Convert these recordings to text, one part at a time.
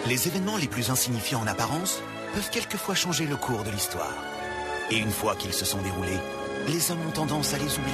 Les événements les plus insignifiants en apparence peuvent quelquefois changer le cours de l'histoire. Et une fois qu'ils se sont déroulés, les hommes ont tendance à les oublier.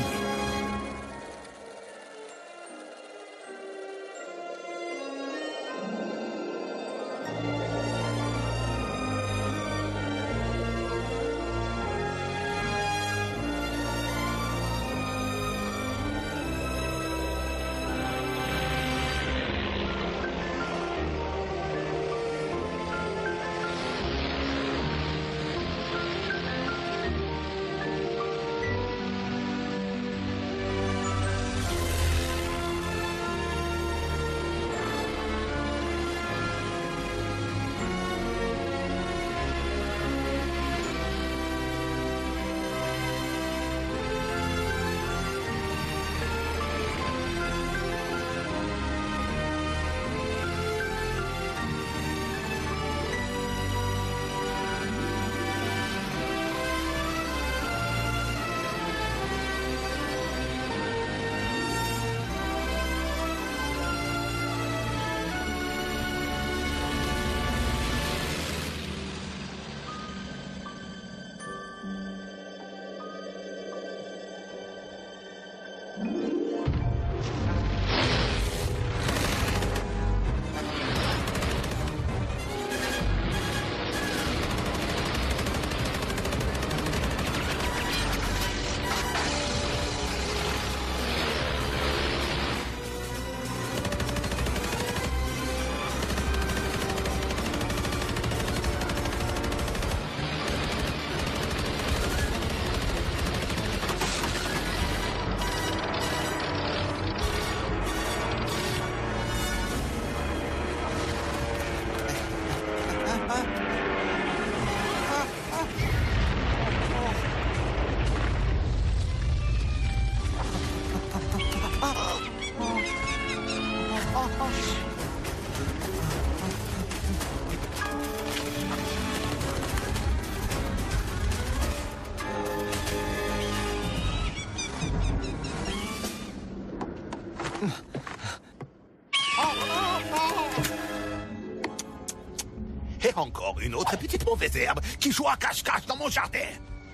Et encore une autre petite mauvaise herbe qui joue à cache-cache dans mon jardin.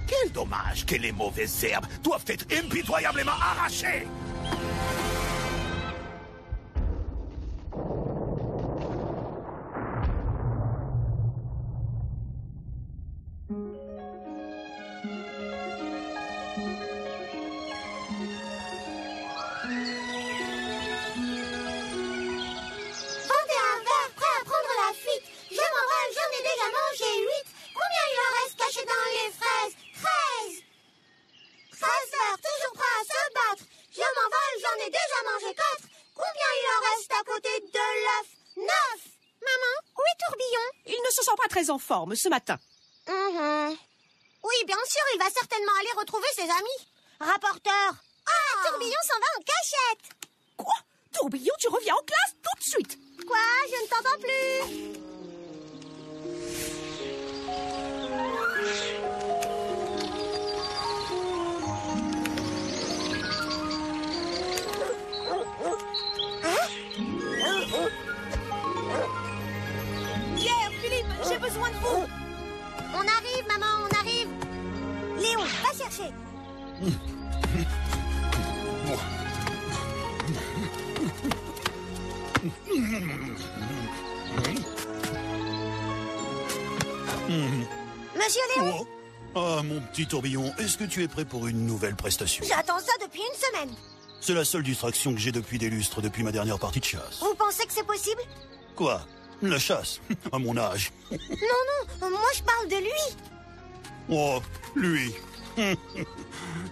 Quel dommage que les mauvaises herbes doivent être impitoyablement arrachées. En forme ce matin. Oui, bien sûr, il va certainement aller retrouver ses amis. Rapporteur. Ah, Tourbillon s'en va en cachette. Quoi? Tourbillon, tu reviens en classe tout de suite. Quoi? Je ne t'entends plus. J'ai besoin de vous. On arrive, maman, on arrive. Léon, va chercher. Monsieur Léon. Ah, mon petit tourbillon, est-ce que tu es prêt pour une nouvelle prestation? J'attends ça depuis une semaine. C'est la seule distraction que j'ai depuis des lustres, depuis ma dernière partie de chasse. Vous pensez que c'est possible? Quoi? La chasse? À mon âge? Non, moi je parle de lui. Oh, lui.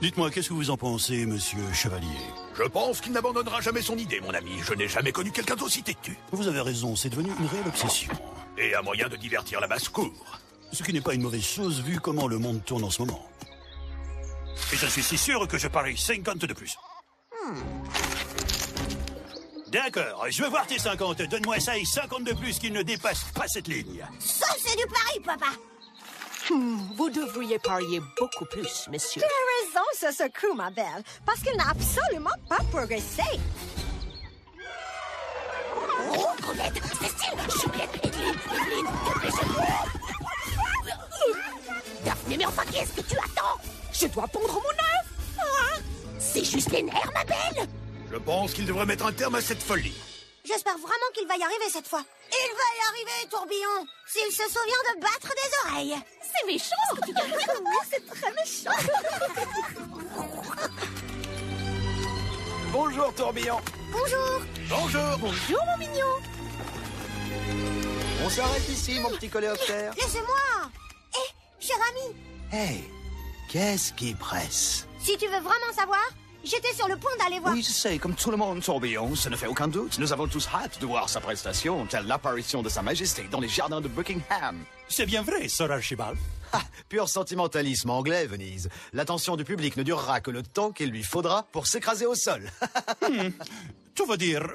Dites-moi, qu'est-ce que vous en pensez, monsieur Chevalier? Je pense qu'il n'abandonnera jamais son idée, mon ami. Je n'ai jamais connu quelqu'un d'aussi têtu. Vous avez raison, c'est devenu une réelle obsession. Et un moyen de divertir la basse-cour. Ce qui n'est pas une mauvaise chose, vu comment le monde tourne en ce moment. Et je suis si sûr que je parie 50 de plus. D'accord, je veux voir tes 50. Donne-moi ça et 50 de plus qui ne dépassent pas cette ligne. Ça, c'est du pari, papa. Vous devriez parier beaucoup plus, monsieur. Tu as raison sur ce coup, ma belle, parce qu'il n'a absolument pas progressé. Oh, Colette, Cécile, Juliette, Edline, Je dois pondre mon œuf. Ah, c'est juste les nerfs, ma belle. Je pense qu'il devrait mettre un terme à cette folie. J'espère vraiment qu'il va y arriver cette fois. Il va y arriver, Tourbillon, s'il se souvient de battre des oreilles. C'est méchant ce que tu viens de dire. Oui, c'est très méchant. Bonjour, Tourbillon. Bonjour. Bonjour. Bonjour, mon mignon. On s'arrête ici, mon petit coléoptère. Laissez-moi. Hé, cher ami, Hey, qu'est-ce qui presse? si tu veux vraiment savoir, j'étais sur le point d'aller voir... Oui, je sais, comme tout le monde, Tourbillon, ça ne fait aucun doute. Nous avons tous hâte de voir sa prestation, telle l'apparition de Sa Majesté dans les jardins de Buckingham. C'est bien vrai, Sir Archibald. Ah, pur sentimentalisme anglais, Venise. L'attention du public ne durera que le temps qu'il lui faudra pour s'écraser au sol. Tu veux dire...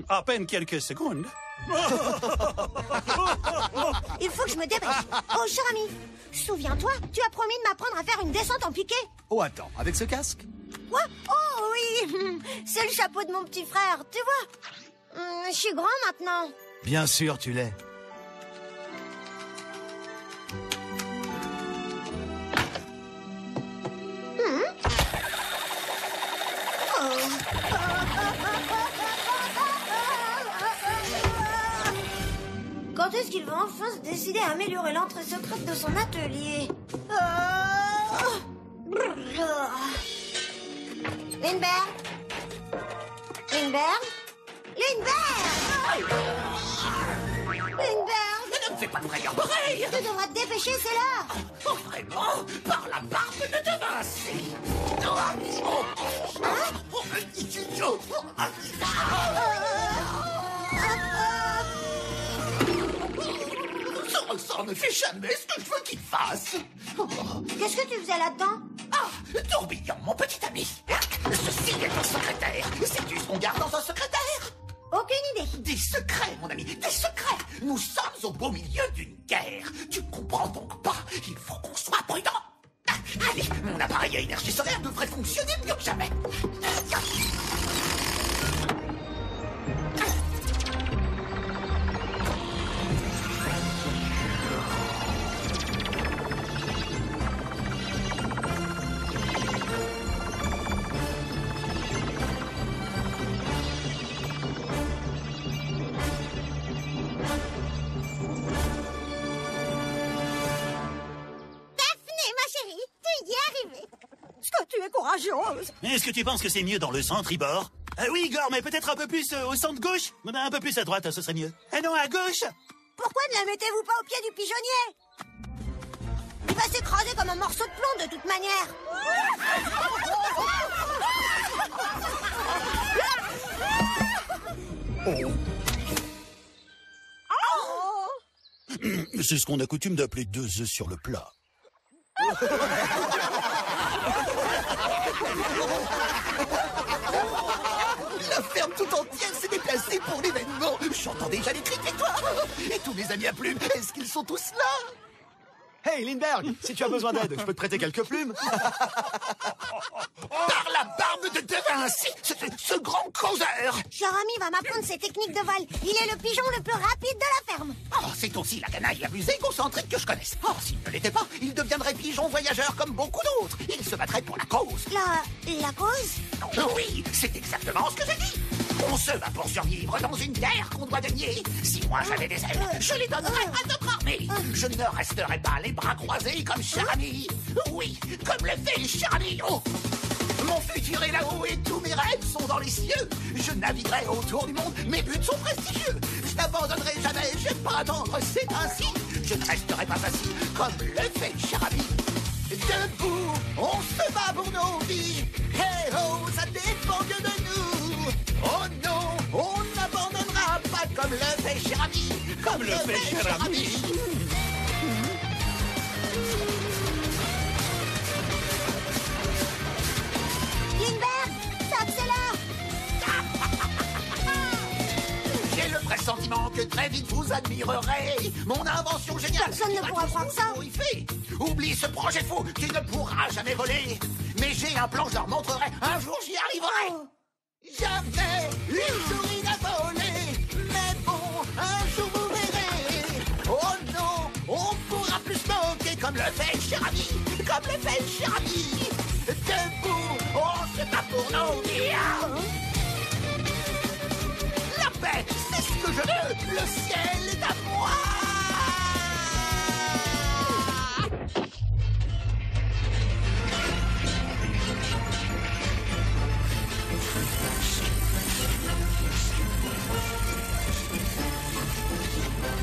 à peine quelques secondes. Il faut que je me dépêche. Oh, cher ami, souviens-toi, tu as promis de m'apprendre à faire une descente en piqué. Oh, attends, avec ce casque? Quoi? Oh oui, c'est le chapeau de mon petit frère, tu vois. Je suis grand maintenant. Bien sûr, tu l'es. Quand est-ce qu'il va enfin se décider à améliorer l'entrée secrète de son atelier? Lindbergh? Lindbergh? Lindbergh! Lindbergh! Ne me fais pas de frayeur pareil. Tu devras te dépêcher, c'est l'heure! Oh, vraiment? Par la barbe de Vinci. Ça ne fait jamais ce que je veux qu'il fasse. Qu'est-ce que tu faisais là-dedans? Ah, Tourbillon, mon petit ami. Ceci est un secrétaire. Sais-tu ce qu'on garde dans un secrétaire? Aucune idée. Des secrets, mon ami, des secrets. Nous sommes au beau milieu d'une guerre. Tu ne comprends donc pas. Il faut qu'on soit prudent. Ah, allez, mon appareil à énergie solaire devrait fonctionner mieux que jamais. Tu es courageuse. Est-ce que tu penses que c'est mieux dans le centre, Ibor? Oui, Igor, mais peut-être un peu plus au centre gauche? Un peu plus à droite, ce serait mieux. Ah non, à gauche? Pourquoi ne la mettez-vous pas au pied du pigeonnier? Il va s'écraser comme un morceau de plomb de toute manière. C'est ce qu'on a coutume d'appeler 2 œufs sur le plat. La ferme tout entière s'est déplacée pour l'événement. J'entends déjà les cris de victoire. Et tous mes amis à plumes, est-ce qu'ils sont tous là? Hey, Lindbergh, si tu as besoin d'aide, je peux te prêter quelques plumes. Par la barbe de Vinci, ce grand causeur. Cher ami va m'apprendre ses techniques de vol. Il est le pigeon le plus rapide de la ferme. Oh, c'est aussi la canaille la plus égocentrique que je connaisse. Oh, s'il ne l'était pas, il deviendrait pigeon voyageur comme beaucoup d'autres. Il se battrait pour la cause. La cause? Oui, c'est exactement ce que j'ai dit. On se bat pour survivre dans une guerre qu'on doit gagner. Si moi j'avais des ailes, je les donnerais à notre armée. Je ne resterai pas les bras croisés comme cher ami. Oui, comme le fait cher ami. Oh. Mon futur est là-haut et tous mes rêves sont dans les cieux. Je naviguerai autour du monde, mes buts sont prestigieux. Je n'abandonnerai jamais, je vais pas attendre, c'est ainsi. Je ne resterai pas assis comme le fait cher ami. Debout, on se bat pour nos vies. Hey oh, ça dépend que de nous. Oh non, on n'abandonnera pas comme le fait cher ami. Comme le fait cher ami. Lindbergh, ça accélère. J'ai le pressentiment que très vite vous admirerez mon invention géniale. Personne ne pourra croire ça. Horrifié. Oublie ce projet fou, tu ne pourras jamais voler. Mais j'ai un plan, je leur montrerai. Un jour j'y arriverai. Oh. Jamais une souris n'a volé. Mais bon, un jour vous verrez. Oh non, on pourra plus se moquer comme le fait le cher ami. Debout, on se bat pour nos biens. La paix, c'est ce que je veux. Le ciel est à moi.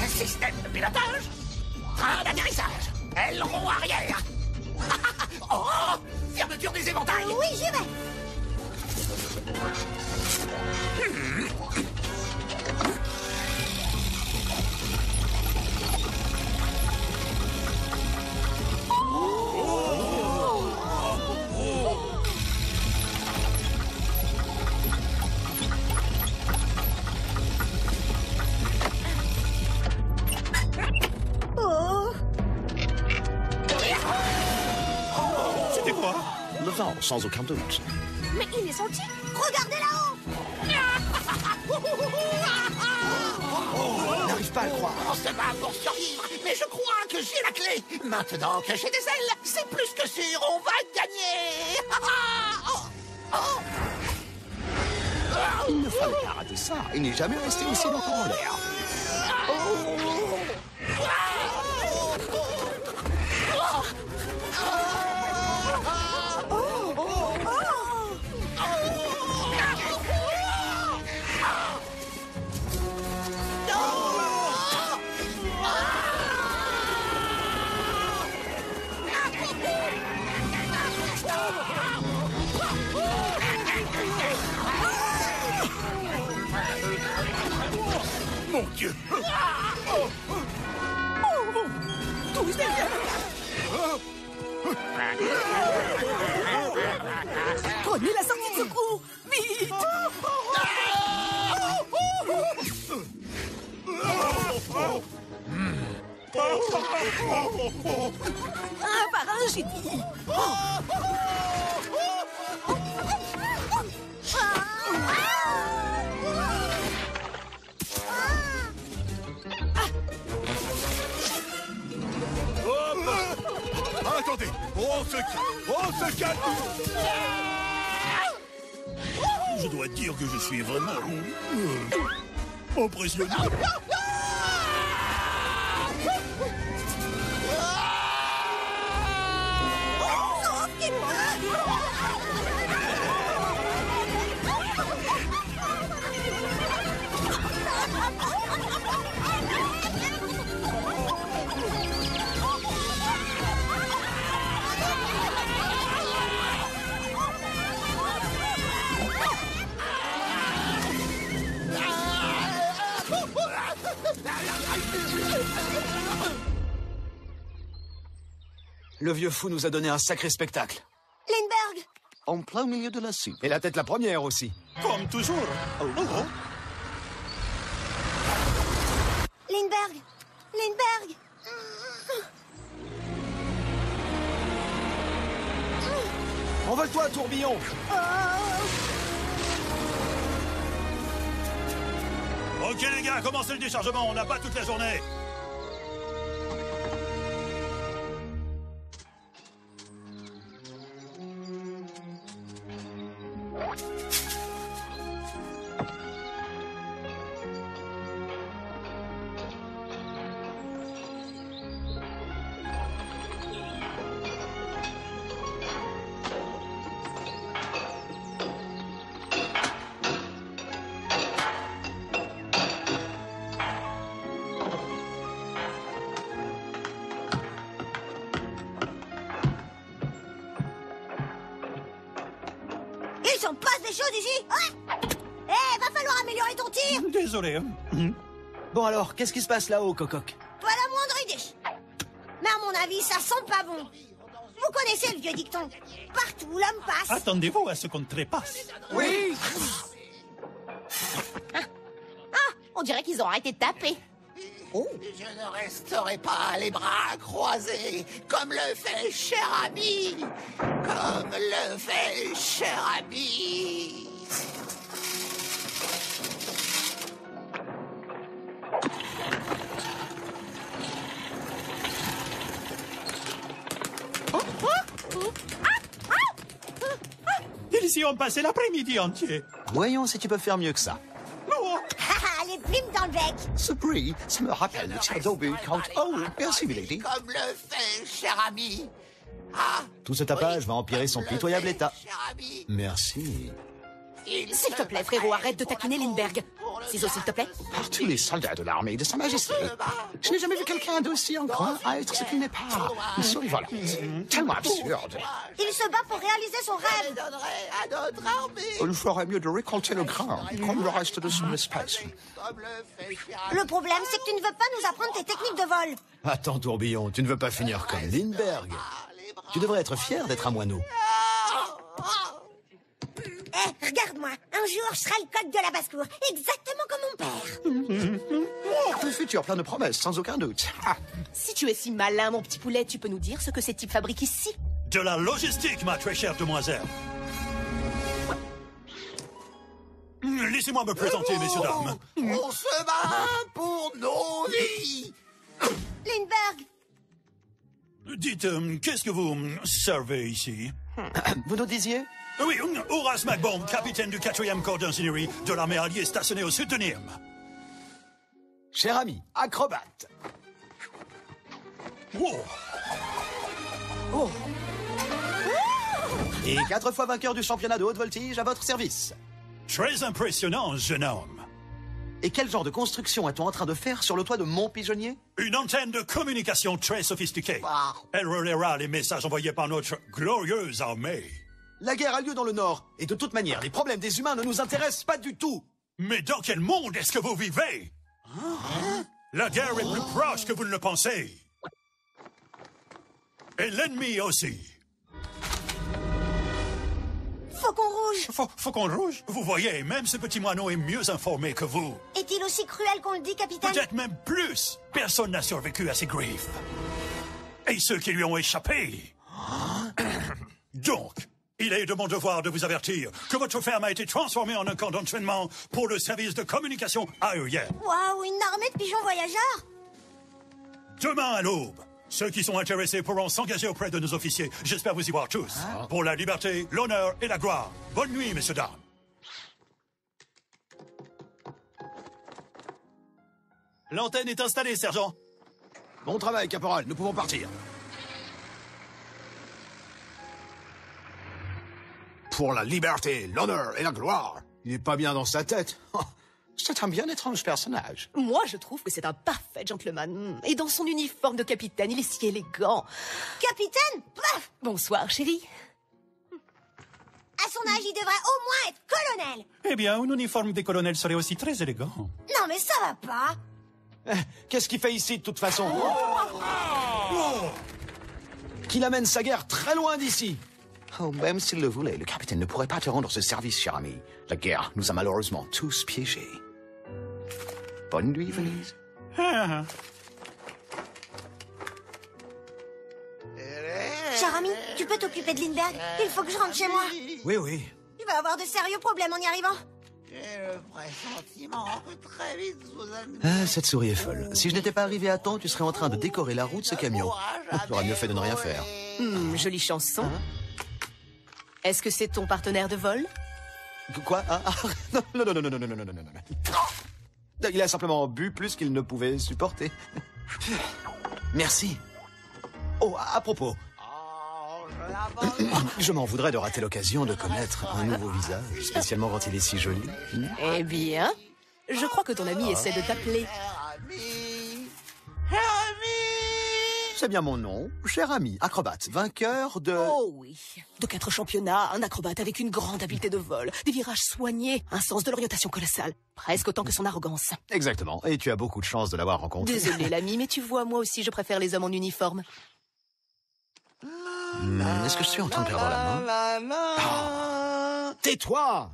Système de pilotage, train d'atterrissage, aileron arrière. Oh, fermeture des éventails. Oui, j'y vais. C'était quoi? Le vent, sans aucun doute. Mais il est sorti. Regardez là-haut. On n'arrive pas à le croire. On se bat pour survivre, mais je crois que j'ai la clé. Maintenant que j'ai des ailes, c'est plus que sûr, on va gagner. Il ne fallait pas rater ça. Il n'est jamais resté aussi longtemps en l'air. Mon Dieu! Tous derrière. Prenez la sortie de secours. Vite. Un par un, j'ai dit. Attendez! On se calme! On se calme! Je dois dire que je suis vraiment impressionné. Le vieux fou nous a donné un sacré spectacle. Lindbergh. En plein milieu de la cible. Et la tête la première aussi. Comme toujours. Oh, oh, oh. Lindbergh. Lindbergh. Envole-toi, tourbillon. Ok les gars, commencez le déchargement, on n'a pas toute la journée. Il s'en passe des choses ici. Va falloir améliorer ton tir. Désolé. Bon alors, qu'est-ce qui se passe là-haut, Cococ? Pas la moindre idée. Mais à mon avis, ça sent pas bon. Vous connaissez le vieux dicton. Partout où l'homme passe. Attendez-vous à ce qu'on trépasse. Oui. On dirait qu'ils ont arrêté de taper. Je ne resterai pas les bras croisés, comme le fait cher ami. Comme le fait cher ami. ici ont passé l'après-midi entier. Voyons si tu peux faire mieux que ça. Les plumes dans le bec. Ce bruit, ça me rappelle le tir d'obus quand... Oh, merci, milady. Comme le fait, cher ami. Ah, Tout ce tapage va empirer son comme le pitoyable fait, état. cher ami. Merci. S'il te plaît, frérot, arrête de taquiner Lindbergh. Ciseaux, s'il te plaît. Par tous les soldats de l'armée de Sa Majesté, je n'ai jamais vu quelqu'un d'aussi enclin à être ce qu'il n'est pas. Une souris volante. Tellement absurde. Il se bat pour réaliser son Je rêve. donnerai à notre armée. Il ferait mieux de récolter le grain, comme le reste de son espèce. Comme le fait, cher ami. Le problème, c'est que tu ne veux pas nous apprendre tes techniques de vol. Attends, tourbillon, tu ne veux pas finir comme Lindbergh. Tu devrais être fier d'être un moineau. Eh, regarde-moi. Un jour, je serai le coq de la basse-cour. Exactement comme mon père. Oh, un futur plein de promesses, sans aucun doute. Ah, Si tu es si malin, mon petit poulet, tu peux nous dire ce que ces types fabriquent ici? De la logistique, ma très chère demoiselle. Laissez-moi me présenter, messieurs, dames. On se bat pour nos vies. Lindbergh. Dites, qu'est-ce que vous servez ici? vous nous disiez? Oui, Horace McBomb, capitaine du 4e corps d'ingénierie de l'armée alliée stationné au sud de Nîmes. Cher ami, acrobate. Wow. Et 4 fois vainqueur du championnat de haute voltige à votre service. Très impressionnant, jeune homme. Et quel genre de construction est-on en train de faire sur le toit de mon pigeonnier? Une antenne de communication très sophistiquée. Wow. Elle relaiera les messages envoyés par notre glorieuse armée. La guerre a lieu dans le Nord, et de toute manière, les problèmes des humains ne nous intéressent pas du tout. Mais dans quel monde est-ce que vous vivez? La guerre est plus proche que vous ne le pensez. Et l'ennemi aussi. Faucon rouge. Faucon rouge? Vous voyez, même ce petit moineau est mieux informé que vous. Est-il aussi cruel qu'on le dit, capitaine? Peut-être même plus. Personne n'a survécu à ses griffes. Et ceux qui lui ont échappé. Donc, il est de mon devoir de vous avertir que votre ferme a été transformée en un camp d'entraînement pour le service de communication aérienne. Waouh, une armée de pigeons voyageurs. Demain à l'aube, ceux qui sont intéressés pourront s'engager auprès de nos officiers. J'espère vous y voir tous. Pour la liberté, l'honneur et la gloire. Bonne nuit, messieurs, dames. L'antenne est installée, sergent. Bon travail, caporal, nous pouvons partir. Pour la liberté, l'honneur et la gloire. Il n'est pas bien dans sa tête. Oh, c'est un bien étrange personnage. Moi, je trouve que c'est un parfait gentleman. Et dans son uniforme de capitaine, il est si élégant. Capitaine? Paf! Bonsoir, chérie. À son âge, il devrait au moins être colonel. Eh bien, un uniforme des colonels serait aussi très élégant. Non, mais ça va pas. Qu'est-ce qu'il fait ici, de toute façon? Qu'il amène sa guerre très loin d'ici. Oh, même s'il le voulait, le capitaine ne pourrait pas te rendre ce service, cher ami. La guerre nous a malheureusement tous piégés. Bonne nuit, Venise. Cher ami, tu peux t'occuper de Lindbergh? Il faut que je rentre chez moi. Oui, oui. Il va avoir de sérieux problèmes en y arrivant. J'ai le pressentiment que très vite vous allez... Ah, cette souris est folle. Si je n'étais pas arrivé à temps, tu serais en train de décorer la roue de ce camion. J'aurais mieux fait de ne rien faire. Jolie chanson. Est-ce que c'est ton partenaire de vol? Quoi? Non. Il a simplement bu plus qu'il ne pouvait supporter. Merci. Oh, à propos, je m'en voudrais de rater l'occasion de connaître un nouveau visage, spécialement quand il est si joli. Eh bien, je crois que ton ami essaie de t'appeler. C'est bien mon nom, cher ami, acrobate, vainqueur de... Oh oui. De 4 championnats, un acrobate avec une grande habileté de vol, des virages soignés, un sens de l'orientation colossal. Presque autant que son arrogance. Exactement, et tu as beaucoup de chance de l'avoir rencontré. Désolé l'ami, mais tu vois, moi aussi je préfère les hommes en uniforme. Est-ce que je suis en train de perdre la main? Oh, tais-toi!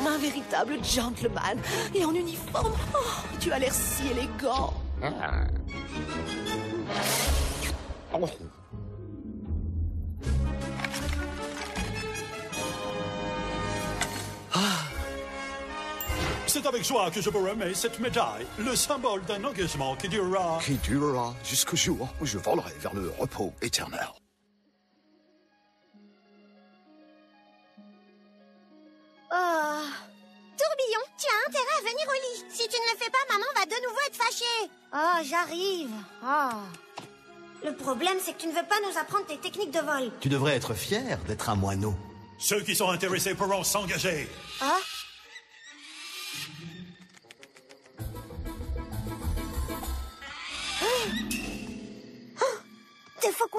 Un véritable gentleman. Et en uniforme, oh, tu as l'air si élégant. Oh. C'est avec joie que je vous remets cette médaille, le symbole d'un engagement qui durera... Qui durera jusqu'au jour où je volerai vers le repos éternel. Oh. Tourbillon, tu as intérêt à venir au lit. Si tu ne le fais pas, maman va de nouveau être fâchée. Oh, j'arrive. Oh. Le problème, c'est que tu ne veux pas nous apprendre tes techniques de vol. Tu devrais être fier d'être un moineau. Ceux qui sont intéressés pourront s'engager. Ah. Des faucons.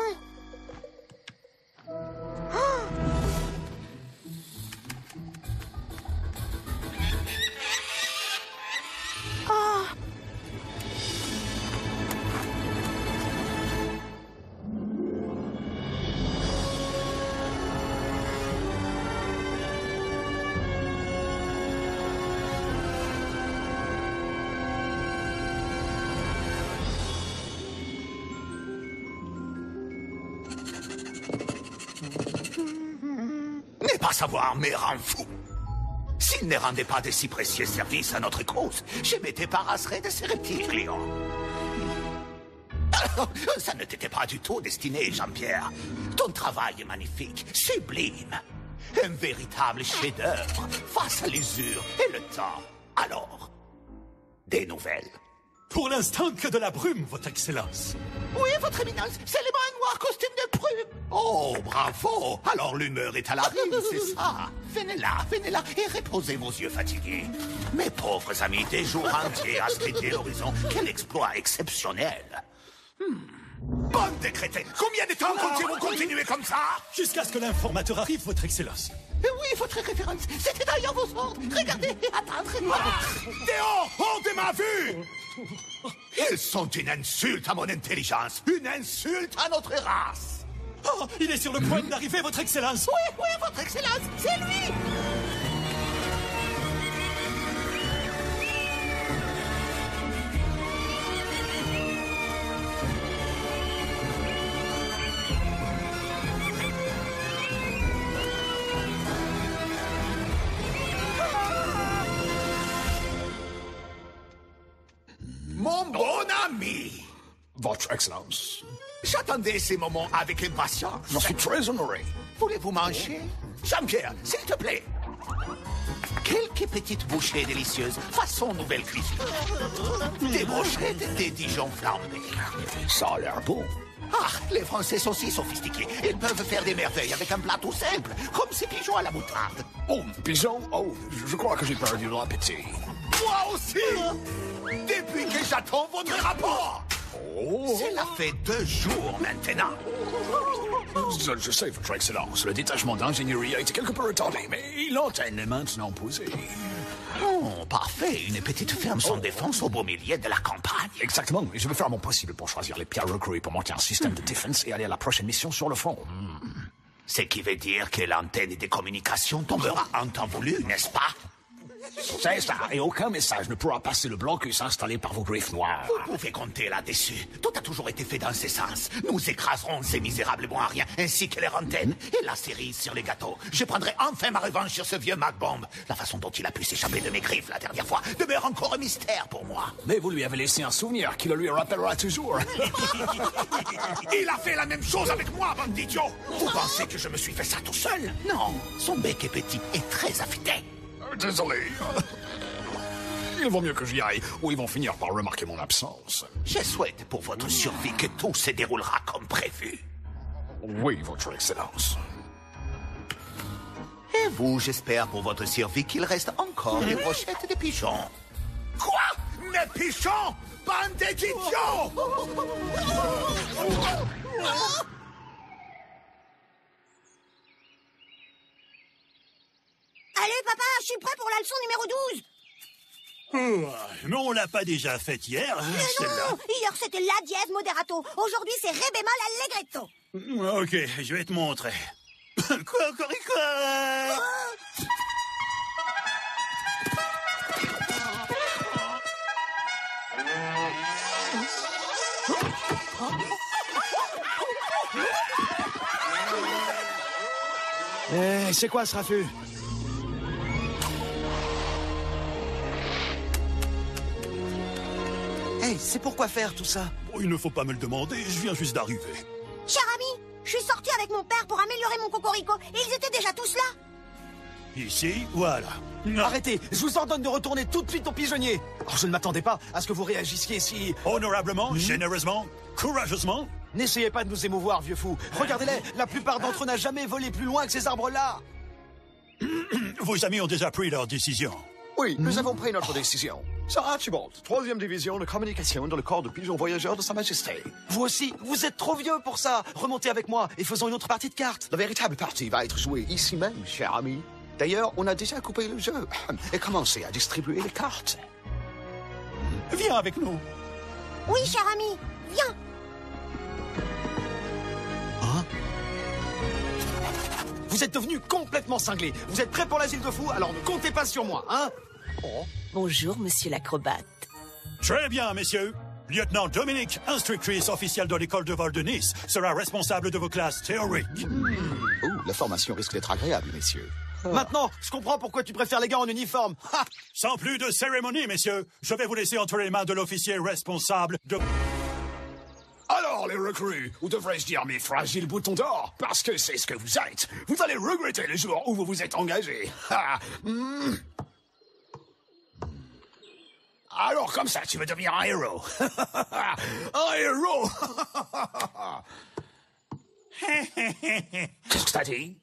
Ne pas savoir me rend fou. S'il ne rendait pas de si précieux services à notre cause, je me débarrasserais de ces reptiles clients. Ça ne t'était pas du tout destiné, Jean-Pierre. Ton travail est magnifique, sublime. Un véritable chef-d'œuvre face à l'usure et le temps. Alors, des nouvelles? Pour l'instant, que de la brume, votre excellence. Oui, votre éminence, c'est le brun noir costume de brume. Oh, bravo. Alors l'humeur est à la rive, c'est ça. Venez là et reposez vos yeux fatigués. Mes pauvres amis, des jours entiers à scruter l'horizon. Quel exploit exceptionnel. Bonne décrétée. Combien de temps comptez-vous continuer comme ça? Jusqu'à ce que l'informateur arrive, votre excellence. Oui, votre référence. C'était d'ailleurs vos ordres. Regardez, attendez-moi. Théo, hors de ma vue. Ils sont une insulte à mon intelligence. Une insulte à notre race. Oh, il est sur le point d'arriver, votre excellence. Oui, votre excellence, c'est lui. Mon bon ami. Votre Excellence. J'attendais ces moments avec impatience. J'en suis très honoré. Voulez-vous manger? Jean-Pierre, s'il te plaît. Quelques petites bouchées délicieuses, façon nouvelle cuisine. Des brochettes, des Dijon flambés. Ça a l'air bon. Ah, les Français sont si sophistiqués. Ils peuvent faire des merveilles avec un plat tout simple, comme ces pigeons à la moutarde. Oh, pigeon? Oh, je crois que j'ai perdu l'appétit. Moi aussi! Depuis que j'attends votre rapport! Oh. Cela fait 2 jours maintenant. Je sais, Votre Excellence, le détachement d'ingénierie a été quelque peu retardé, mais l'antenne est maintenant posée. Oh, parfait. Une petite ferme sans défense au beau milieu de la campagne. Exactement, et je vais faire mon possible pour choisir les pires recrues pour monter un système de défense et aller à la prochaine mission sur le front. Ce qui veut dire que l'antenne des communications tombera en temps voulu, n'est-ce pas? C'est ça, et aucun message ne pourra passer le blocus installé par vos griffes noires. Vous pouvez compter là-dessus. Tout a toujours été fait dans ce sens. Nous écraserons ces misérables bons à rien, ainsi que leur antenne et la cerise sur les gâteaux. Je prendrai enfin ma revanche sur ce vieux Mac-Bomb. La façon dont il a pu s'échapper de mes griffes la dernière fois demeure encore un mystère pour moi. Mais vous lui avez laissé un souvenir qui le lui rappellera toujours. Il a fait la même chose avec moi, bande d'idiots. Vous pensez que je me suis fait ça tout seul? Non, son bec est petit et très affûté. Désolé. Il vaut mieux que j'y aille, ou ils vont finir par remarquer mon absence. Je souhaite pour votre survie que tout se déroulera comme prévu. Oui, Votre Excellence. Et vous, j'espère pour votre survie qu'il reste encore des brochettes de pigeons. Quoi? Mes pigeons? Bande d'idiots! Allez, papa, je suis prêt pour la leçon numéro 12. Mais on l'a pas déjà faite hier, Mais non, hier c'était la dièse moderato. Aujourd'hui c'est ré bémol allegretto. Ok, je vais te montrer. Quoi? C'est quoi ce raffut? c'est pourquoi faire tout ça? Oh, il ne faut pas me le demander, je viens juste d'arriver. Cher ami, je suis sortie avec mon père pour améliorer mon cocorico et ils étaient déjà tous là. Ici, voilà. Arrêtez, je vous ordonne de retourner tout de suite au pigeonnier. Oh, je ne m'attendais pas à ce que vous réagissiez si... Honorablement, généreusement, courageusement. N'essayez pas de nous émouvoir, vieux fou. Regardez-les, la plupart d'entre eux n'ont jamais volé plus loin que ces arbres-là. Vos amis ont déjà pris leur décision. Oui, nous avons pris notre décision. Sir Archibald, 3e division de communication dans le corps de pigeons voyageurs de Sa Majesté. Vous aussi, vous êtes trop vieux pour ça. Remontez avec moi et faisons une autre partie de cartes. La véritable partie va être jouée ici même, cher ami. D'ailleurs, on a déjà coupé le jeu et commencé à distribuer les cartes. Viens avec nous. Oui, cher ami, viens. Hein? Vous êtes devenu complètement cinglé. Vous êtes prêts pour l'asile de fous, alors ne comptez pas sur moi, hein? Oh. Bonjour, monsieur l'acrobate. Très bien, messieurs. Lieutenant Dominique, instructrice officielle de l'école de vol de Nice, sera responsable de vos classes théoriques. La formation risque d'être agréable, messieurs. Maintenant, je comprends pourquoi tu préfères les gars en uniforme. Ha! Sans plus de cérémonie, messieurs, je vais vous laisser entre les mains de l'officier responsable de... Alors, les recrues, ou devrais-je dire mes fragiles boutons d'or, parce que c'est ce que vous êtes. Vous allez regretter le jour où vous vous êtes engagés. Alors, comme ça, tu veux devenir un héros. Un héros. Qu'est-ce que t'as dit?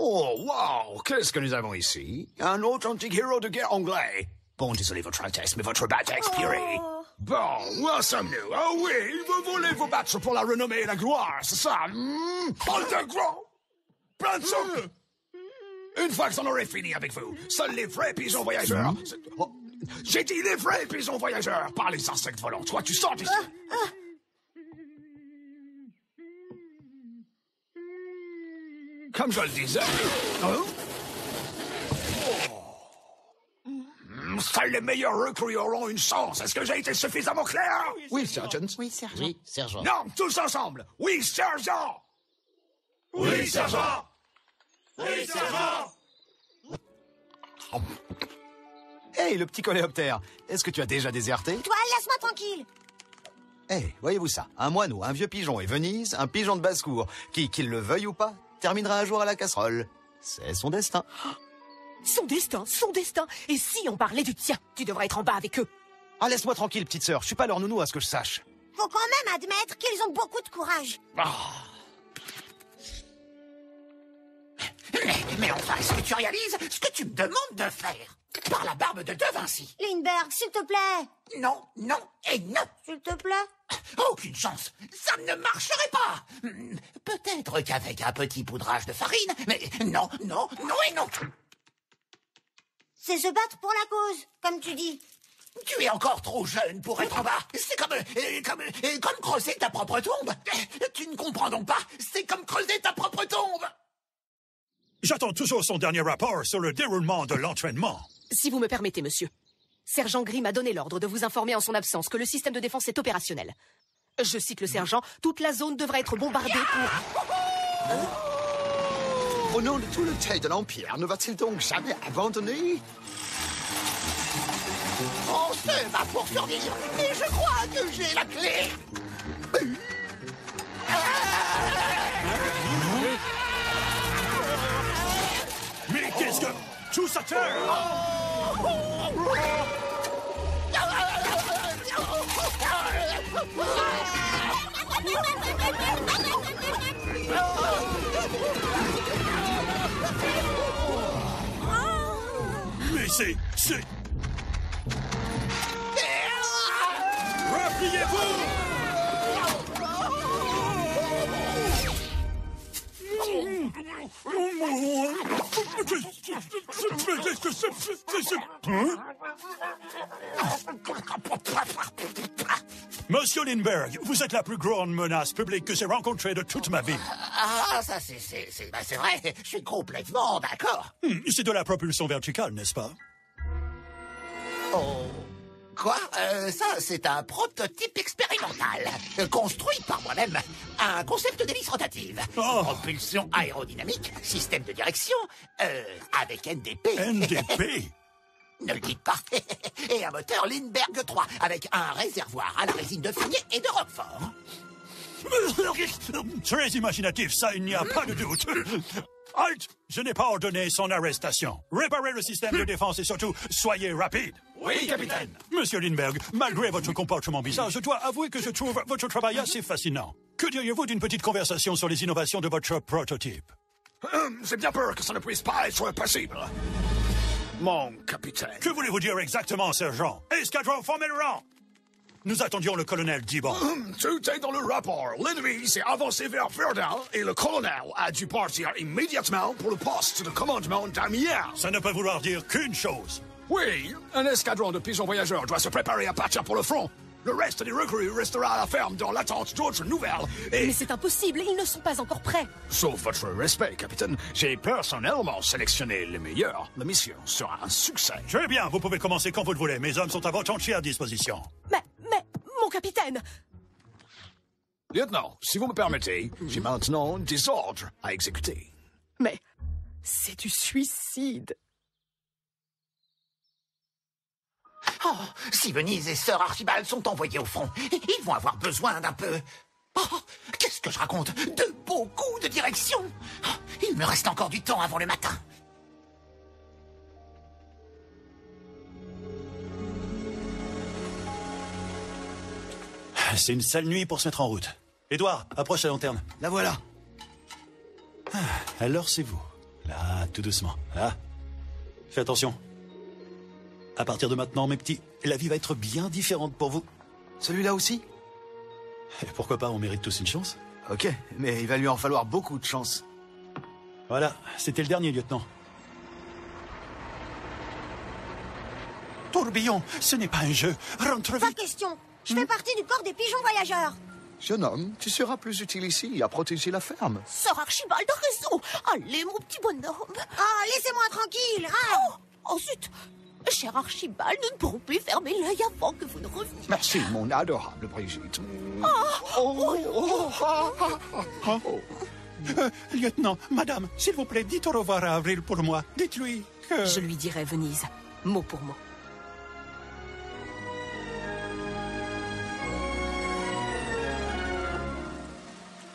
Oh, wow! Qu'est-ce que nous avons ici? Un authentique héros de guerre anglais. Bon, désolé, Votre Altesse, mais votre badge a expiré. Bon, où sommes-nous? Ah oui, vous voulez vous battre pour la renommée et la gloire, c'est ça? Oh, de gros! Plein de soupe! Une fois que j'en aurai fini avec vous, seuls les vrais pigeons voyageurs... Oh, j'ai dit les vrais pigeons voyageurs, pas les insectes volants. Toi, tu sors d'ici. Comme je le disais... Seuls les meilleurs recrues auront une chance. Est-ce que j'ai été suffisamment clair? Oui, Sergeant. Oui, sergent. Oui, sergent. Non, tous ensemble. Oui, sergent. Oui, sergent. Oui, sergent. Hey, le petit coléoptère, est-ce que tu as déjà déserté? Toi, laisse-moi tranquille. Hey, voyez-vous ça? Un moineau, un vieux pigeon et Venise, un pigeon de basse-cour, qui, qu'il le veuille ou pas, terminera un jour à la casserole. C'est son destin. Son destin, son destin. Et si on parlait du tien, tu devrais être en bas avec eux. Ah, laisse-moi tranquille, petite sœur. Je suis pas leur nounou, à ce que je sache. Faut quand même admettre qu'ils ont beaucoup de courage. Mais enfin, est-ce que tu réalises ce que tu me demandes de faire? Par la barbe de De Vinci. Lindbergh, s'il te plaît. Non, non et non. S'il te plaît. Aucune chance. Ça ne marcherait pas. Peut-être qu'avec un petit poudrage de farine, mais non, non, non et non. C'est se battre pour la cause, comme tu dis. Tu es encore trop jeune pour être en bas. C'est comme creuser ta propre tombe. Tu ne comprends donc pas. C'est comme creuser ta propre tombe. J'attends toujours son dernier rapport sur le déroulement de l'entraînement. Si vous me permettez, monsieur. Sergent Gris m'a donné l'ordre de vous informer en son absence que le système de défense est opérationnel. Je cite le sergent, toute la zone devrait être bombardée pour... Au nom de tout le thé de l'Empire, ne va-t-il donc jamais abandonner? On se bat pour survivre, mais je crois que j'ai la clé. Mais qu'est-ce que... Tous à terre! Mais c'est... Repliez-vous! Monsieur Lindbergh, vous êtes la plus grande menace publique que j'ai rencontrée de toute ma vie. Ah, ça c'est vrai, je suis complètement d'accord. C'est de la propulsion verticale, n'est-ce pas? Oh. Quoi? Ça, c'est un prototype expérimental, construit par moi-même. Un concept d'hélice rotative. Oh. Propulsion aérodynamique, système de direction, avec NDP. NDP? Ne le dites pas. Et un moteur Lindbergh 3 avec un réservoir à la résine de figuier et de roquefort. Très imaginatif, ça, il n'y a pas de doute. Halt! Je n'ai pas ordonné son arrestation. Réparez le système de défense et surtout, soyez rapide. Oui, capitaine. Monsieur Lindbergh, malgré votre comportement bizarre, je dois avouer que je trouve votre travail assez fascinant. Que diriez-vous d'une petite conversation sur les innovations de votre prototype? J'ai bien peur que ça ne puisse pas être possible. Mon capitaine. Que voulez-vous dire exactement, sergent? Escadron, formez le rang! Nous attendions le colonel Dibon. Tout est dans le rapport. L'ennemi s'est avancé vers Verdun et le colonel a dû partir immédiatement pour le poste de commandement d'Amiens. Ça ne peut vouloir dire qu'une chose. Oui, un escadron de pigeons voyageurs doit se préparer à partir pour le front. Le reste des recrues restera à la ferme dans l'attente d'autres nouvelles et... Mais c'est impossible, ils ne sont pas encore prêts. Sauf votre respect, capitaine, j'ai personnellement sélectionné les meilleurs. La mission sera un succès. Très bien, vous pouvez commencer quand vous le voulez. Mes hommes sont à votre entière disposition. Mais, mon capitaine! Lieutenant, si vous me permettez, j'ai maintenant des ordres à exécuter. Mais c'est du suicide. Oh, si Venise et Sir Archibald sont envoyés au front, ils vont avoir besoin d'un peu... Oh, qu'est-ce que je raconte? De beaucoup de directions. Oh, il me reste encore du temps avant le matin. C'est une sale nuit pour se mettre en route. Édouard, approche la lanterne. La voilà. Alors c'est vous. Là, tout doucement. Là. Fais attention. À partir de maintenant, mes petits, la vie va être bien différente pour vous. Celui-là aussi? Et pourquoi pas, on mérite tous une chance. Ok, mais il va lui en falloir beaucoup de chance. Voilà, c'était le dernier, lieutenant. Tourbillon, ce n'est pas un jeu. Rentre vite. Pas question. Je fais partie du corps des pigeons voyageurs. Jeune homme, tu seras plus utile ici à protéger la ferme. Sir Archibald a raison. Allez, mon petit bonhomme. Ah, laissez-moi tranquille. Ah. Oh, zut. Cher Archibald, nous ne pourrons plus fermer l'œil avant que vous ne reveniez. Merci, mon adorable Brigitte. Lieutenant, madame, s'il vous plaît, dites au revoir à Avril pour moi. Dites-lui que... Je lui dirai Venise, mot pour mot.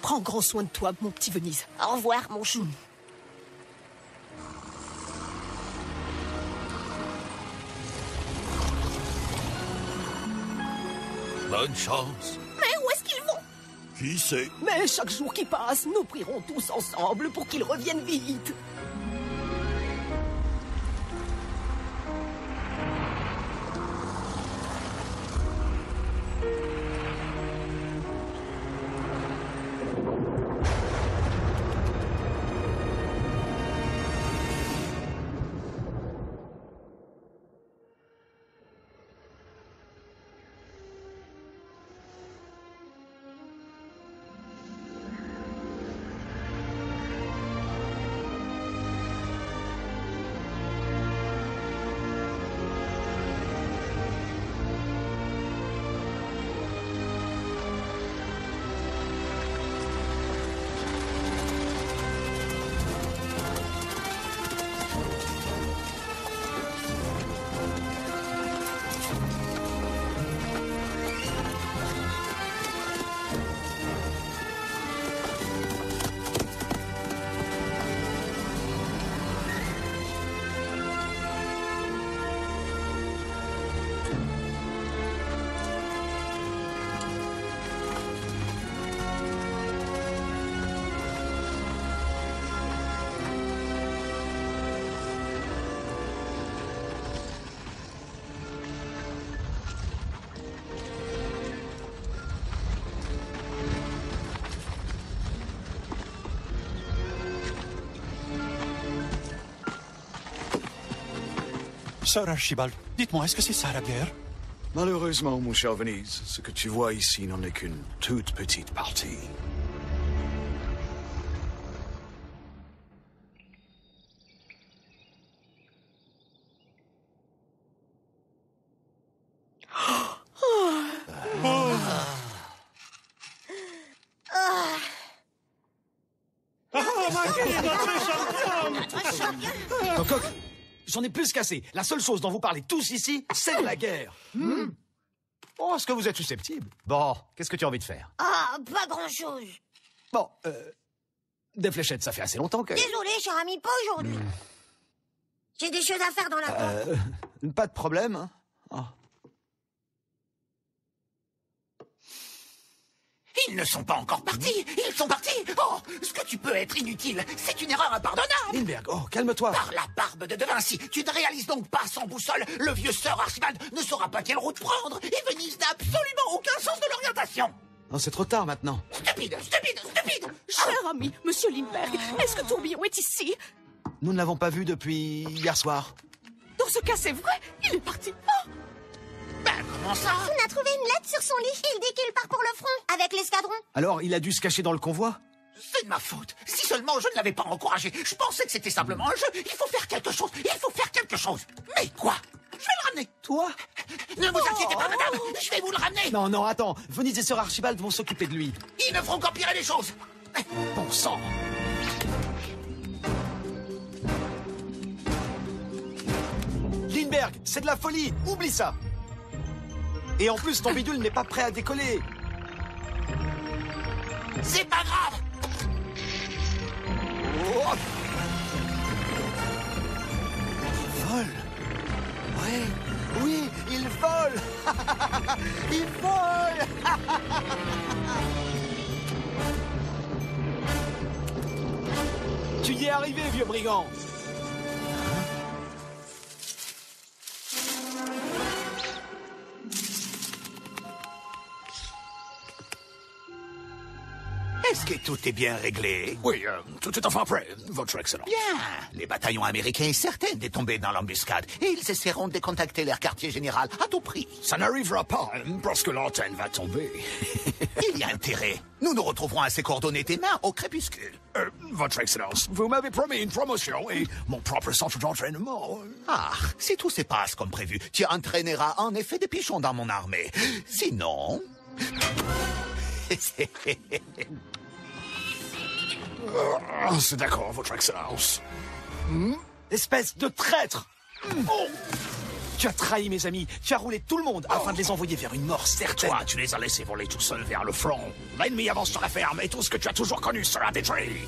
Prends grand soin de toi, mon petit Venise. Au revoir, mon chou. Bonne chance. Mais où est-ce qu'ils vont? Qui sait? Mais chaque jour qui passe, nous prierons tous ensemble pour qu'ils reviennent vite. Sir Archibald, dites-moi, est-ce que c'est ça la guerre? Malheureusement, mon cher Venise, ce que tu vois ici n'en est qu'une toute petite partie. j'en ai plus qu'assez. La seule chose dont vous parlez tous ici, c'est de la guerre. Oh, est-ce que vous êtes susceptible? Bon, qu'est-ce que tu as envie de faire? Ah, pas grand-chose. Bon, des fléchettes, ça fait assez longtemps que... Désolé, cher ami, pas aujourd'hui. J'ai des choses à faire dans la porte. Pas de problème, hein. Oh. Ils ne sont pas encore partis. Ils sont partis. Oh, ce que tu peux être inutile, c'est une erreur impardonnable. Lindbergh, oh, calme-toi. Par la barbe de De Vinci, tu ne réalises donc pas sans boussole. Le vieux Sir Archibald ne saura pas quelle route prendre. Et Venise n'a absolument aucun sens de l'orientation. Oh, c'est trop tard maintenant. Stupide, stupide, stupide. Cher ami, monsieur Lindbergh, est-ce que Tourbillon est ici? Nous ne l'avons pas vu depuis hier soir. Dans ce cas, c'est vrai, il est parti. Oh. Ben, comment ça? On a trouvé une lettre sur son lit. Il dit qu'il part pour le front, avec l'escadron. Alors, il a dû se cacher dans le convoi? C'est de ma faute. Si seulement je ne l'avais pas encouragé. Je pensais que c'était simplement un jeu. Il faut faire quelque chose. Il faut faire quelque chose. Mais quoi? Je vais le ramener. Toi? Ne vous inquiétez pas, madame. Je vais vous le ramener. Non, non, attends. Venise et Sir Archibald vont s'occuper de lui. Ils ne feront qu'empirer les choses. Bon sang. Lindbergh, c'est de la folie. Oublie ça. Et en plus, ton bidule n'est pas prêt à décoller. C'est pas grave. Oh. Il vole. Ouais. Oui, il vole. Il vole. Tu y es arrivé, vieux brigand. Est-ce que tout est bien réglé? Oui, tout est enfin prêt, votre excellence. Bien. Les bataillons américains sont certains de tomber dans l'embuscade et ils essaieront de décontacter leur quartier général à tout prix. Ça n'arrivera pas, parce que l'antenne va tomber. Il y a intérêt. Nous nous retrouverons à ses coordonnées demain au crépuscule. Votre excellence, vous m'avez promis une promotion et mon propre centre d'entraînement. Ah, si tout se passe comme prévu, tu entraîneras en effet des pigeons dans mon armée. Sinon... C'est d'accord, votre excellence. Espèce de traître. Oh. Tu as trahi mes amis. Tu as roulé tout le monde afin de les envoyer vers une mort certaine. Toi, tu les as laissés voler tout seuls vers le front. L'ennemi avance sur la ferme et tout ce que tu as toujours connu sera détruit.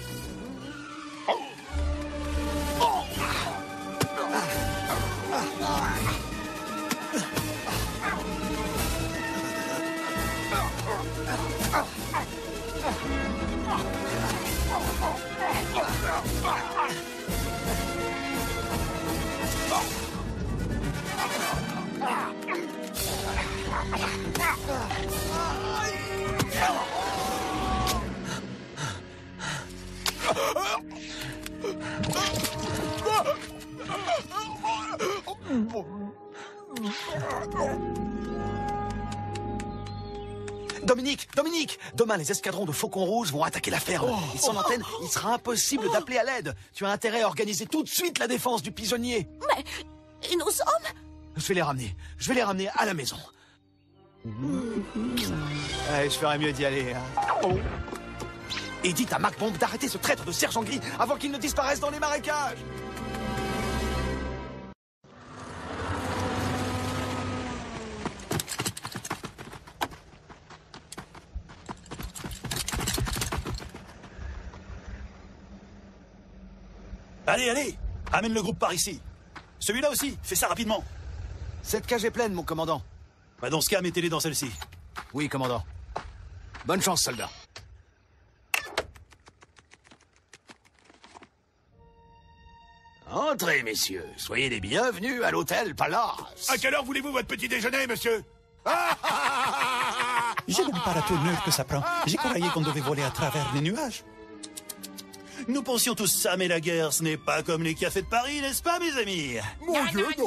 Dominique, demain les escadrons de Faucon Rouge vont attaquer la ferme. Et sans l'antenne, il sera impossible d'appeler à l'aide. Tu as intérêt à organiser tout de suite la défense du pigeonnier. Mais... et nos hommes? Je vais les ramener à la maison. Allez, je ferais mieux d'y aller. Hein. Et dites à Mac Bomb d'arrêter ce traître de sergent gris avant qu'il ne disparaisse dans les marécages. Allez, amène le groupe par ici. Celui-là aussi, fais ça rapidement. Cette cage est pleine, mon commandant. Bah dans ce cas, mettez-les dans celle-ci. Oui, commandant. Bonne chance, soldat. Entrez, messieurs. Soyez les bienvenus à l'hôtel Palace. À quelle heure voulez-vous votre petit déjeuner, monsieur? Je n'aime pas la tournure que ça prend. J'ai croyé qu'on devait voler à travers les nuages. Nous pensions tous ça, mais la guerre, ce n'est pas comme les cafés de Paris, n'est-ce pas, mes amis? Mon Dieu, non.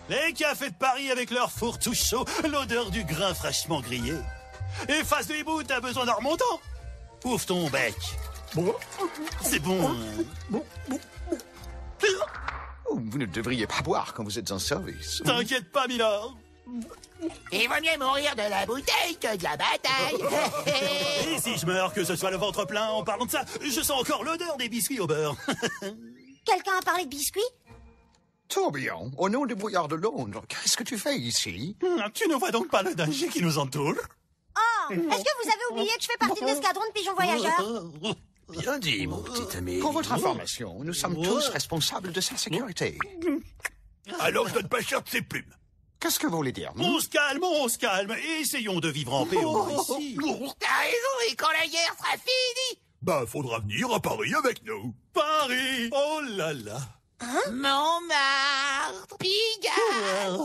Les cafés de Paris avec leur four tout chaud, l'odeur du grain fraîchement grillé. Et face de hibou, t'as besoin d'un remontant. Ouvre ton bec. C'est bon. Oh, vous ne devriez pas boire quand vous êtes en service. T'inquiète pas, Milord. Il vaut mieux mourir de la bouteille que de la bataille. Et si je meurs, que ce soit le ventre plein, en parlant de ça, je sens encore l'odeur des biscuits au beurre. Quelqu'un a parlé de biscuits? Tourbillon, au nom du brouillard de Londres, qu'est-ce que tu fais ici? Tu ne vois donc pas le danger qui nous entoure? Oh, est-ce que vous avez oublié que je fais partie de l'escadron de pigeons voyageurs? Bien dit, mon petit ami. Pour votre information, nous sommes tous responsables de sa sécurité. Alors je donne pas cher de ses plumes. Qu'est-ce que vous voulez dire? On se calme, et essayons de vivre en paix au moins ici. T'as raison, et quand la guerre sera finie? Bah, faudra venir à Paris avec nous. Paris, oh là là. Montmartre, Pigalle.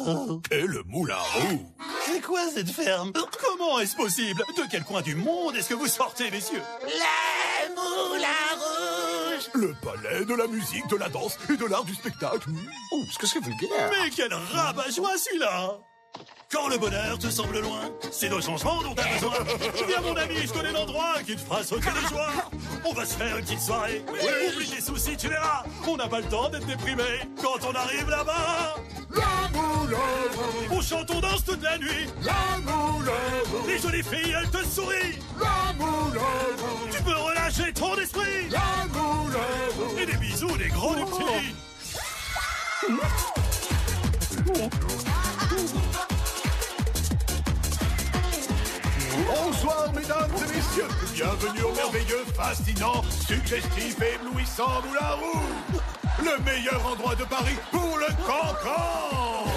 Et le moulin rouge. C'est quoi cette ferme? Comment est-ce possible? De quel coin du monde est-ce que vous sortez, messieurs? Le moulin rouge. Le palais de la musique, de la danse et de l'art du spectacle. Oh, ce que c'est vulgaire. Mais quel rabat-joie celui-là! Quand le bonheur te semble loin, c'est nos changements dont t'as besoin. Viens mon ami, je connais l'endroit qui te fera sauter de joie. On va se faire une petite soirée. Oublie tes soucis, tu verras. On n'a pas le temps d'être déprimé quand on arrive là-bas. La moulin rouge. On chante, on danse toute la nuit. La moulin rouge. Les jolies filles, elles te sourient. La moulin rouge. Tu peux relâcher ton esprit. La moulin rouge. Et des bisous, des gros, des petits. Bonsoir mesdames et messieurs, bienvenue au merveilleux, fascinant, suggestif et éblouissant Moulin Rouge, le meilleur endroit de Paris pour le cancan.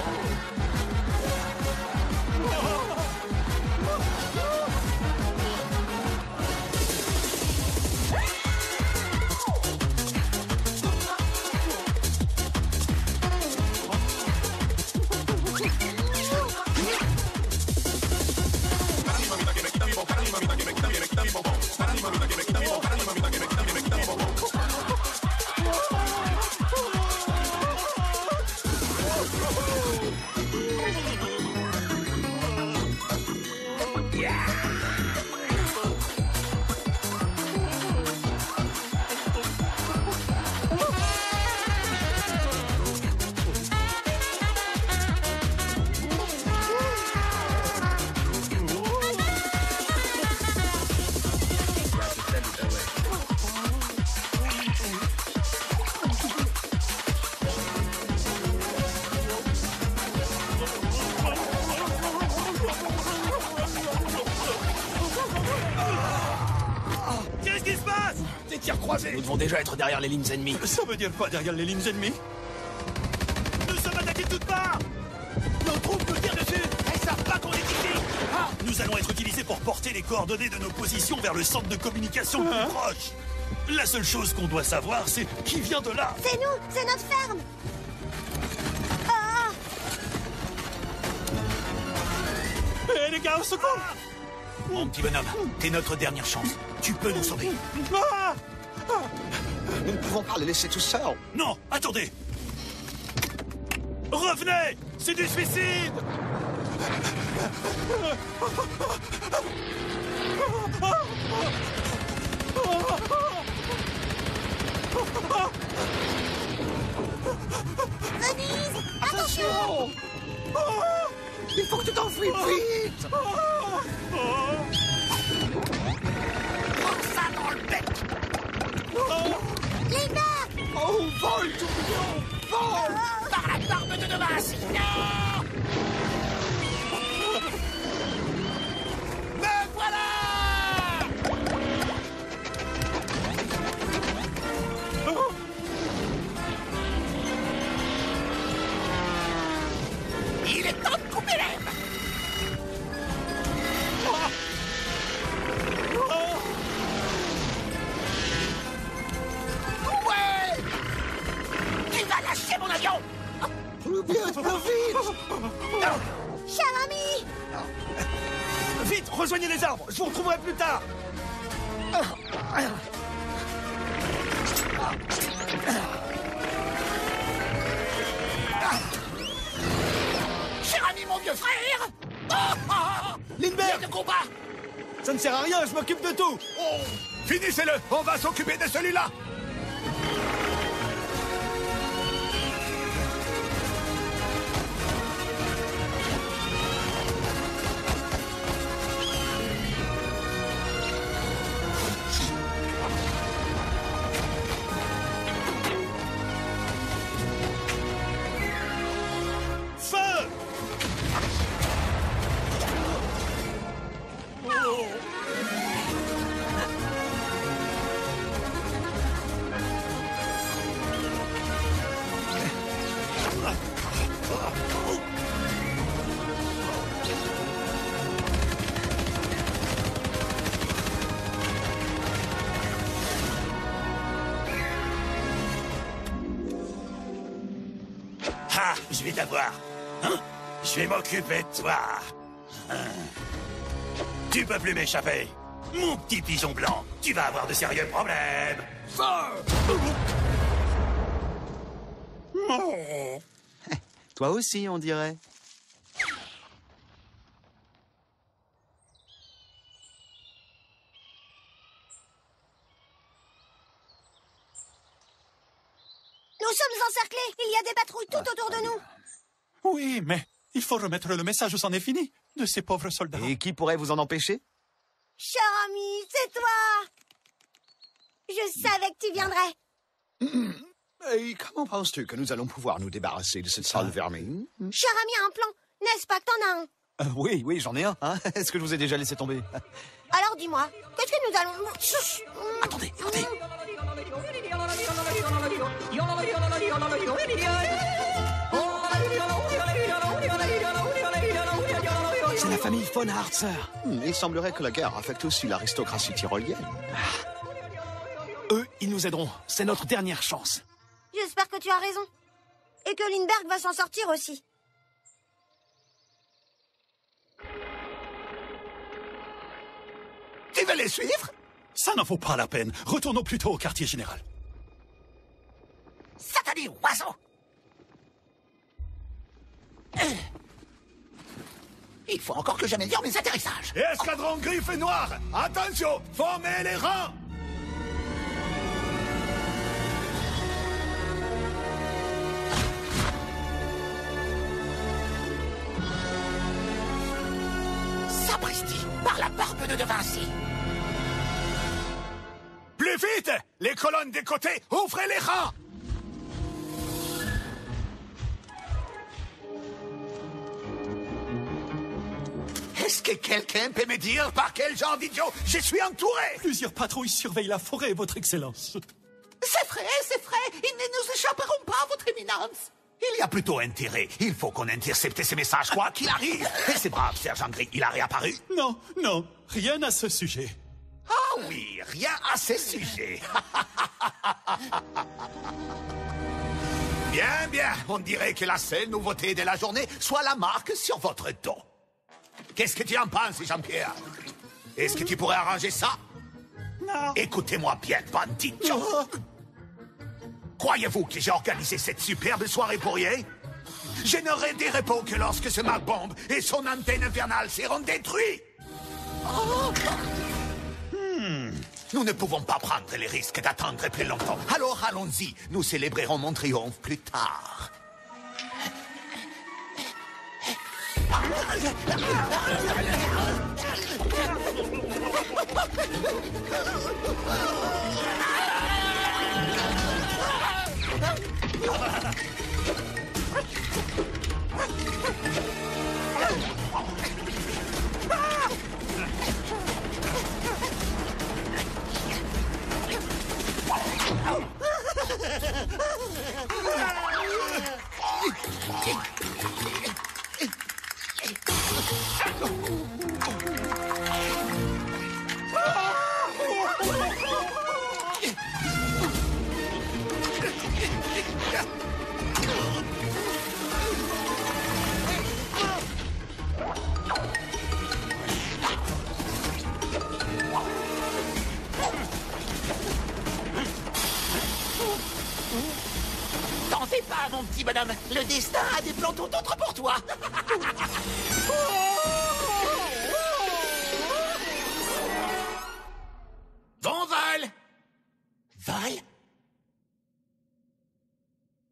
Nous devons déjà être derrière les lignes ennemies. Ça veut dire quoi derrière les lignes ennemies? Nous sommes attaqués de toutes parts. Nos troupes nous tirent dessus. Elles savent pas qu'on est ici. Ah, nous allons être utilisés pour porter les coordonnées de nos positions vers le centre de communication le plus proche. La seule chose qu'on doit savoir, c'est qui vient de là. C'est nous, c'est notre ferme. Ah, Hé les gars, au secours! Mon petit bonhomme, t'es notre dernière chance. Tu peux nous sauver. Ah! Nous ne pouvons pas les laisser tout seuls. Non, attendez! Revenez! C'est du suicide! Denise, attention. Il faut que tu t'enfuis vite. Prends ça dans le bec. Linda. Oh, vole, tourbillon, vole. Par la barbe de Demas. Non. Me voilà. Il est temps de couper l'herbe. Ouais. Tu vas lâcher mon avion. Plus vite, plus vite. Cher ami. Vite, rejoignez les arbres. Je vous retrouverai plus tard. Cher ami, mon vieux frère. Lindbergh, De combat. ça ne sert à rien, je m'occupe de tout. Oh, finissez-le, on va s'occuper de celui-là. l'eau. Ah, je vais t'avoir. Hein? Je vais m'occuper de toi. Hein? Tu peux plus m'échapper. Mon petit pigeon blanc, tu vas avoir de sérieux problèmes. Toi aussi, on dirait. Nous sommes encerclés. Il y a des patrouilles tout autour de nous. Oui, mais il faut remettre le message où c'en est fini de ces pauvres soldats. Et qui pourrait vous en empêcher? Cher ami, c'est toi. Je savais que tu viendrais. Et comment penses-tu que nous allons pouvoir nous débarrasser de cette sale vermine? Cher ami a un plan. N'est-ce pas que t'en as un? Oui, j'en ai un. Hein. Est-ce que je vous ai déjà laissé tomber? Alors dis-moi, qu'est-ce que nous allons... Chut. Attendez, attendez. C'est la famille von Harzer. Il semblerait que la guerre affecte aussi l'aristocratie tyrolienne. Eux, ils nous aideront. C'est notre dernière chance. J'espère que tu as raison. Et que Lindbergh va s'en sortir aussi. Tu veux les suivre? Ça n'en vaut pas la peine. Retournons plutôt au quartier général. Satané oiseau! Il faut encore que j'améliore mes atterrissages. Et escadron griffes et noires, attention, formez les rangs. Sapristi, par la barbe de Vinci. Plus vite! Les colonnes des côtés, ouvrez les rangs! Est-ce que quelqu'un peut me dire par quel genre d'idiot je suis entouré? Plusieurs patrouilles surveillent la forêt, votre excellence. C'est vrai, ils ne nous échapperont pas, votre éminence. Il y a plutôt intérêt. Il faut qu'on intercepte ces messages, quoi qu'il arrive. Et c'est brave, sergent Gris, il a réapparu? Non, rien à ce sujet. Ah oui, rien à ce sujet. Bien, on dirait que la seule nouveauté de la journée soit la marque sur votre dos. Qu'est-ce que tu en penses, Jean-Pierre? Est-ce que tu pourrais arranger ça? Non. Écoutez-moi bien, bandit. Croyez-vous que j'ai organisé cette superbe soirée pour rien? Je n'aurai des repos que lorsque ce mag-bombe et son antenne infernale seront détruits. Nous ne pouvons pas prendre les risques d'attendre plus longtemps. Alors allons-y, nous célébrerons mon triomphe plus tard. T'en fais pas, mon petit bonhomme. Le destin a des plans tout autres pour toi. Bon vol. Vol?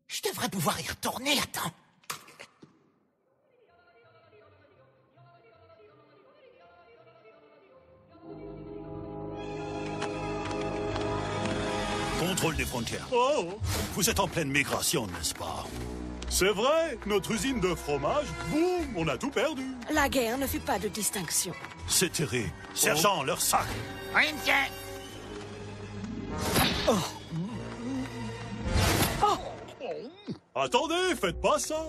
Je devrais pouvoir y retourner, attends. Contrôle des frontières. Oh, vous êtes en pleine migration, n'est-ce pas? C'est vrai, notre usine de fromage, boum, on a tout perdu. La guerre ne fut pas de distinction. C'est terrible. Sergent, leur sac. Oui, monsieur. Attendez, faites pas ça.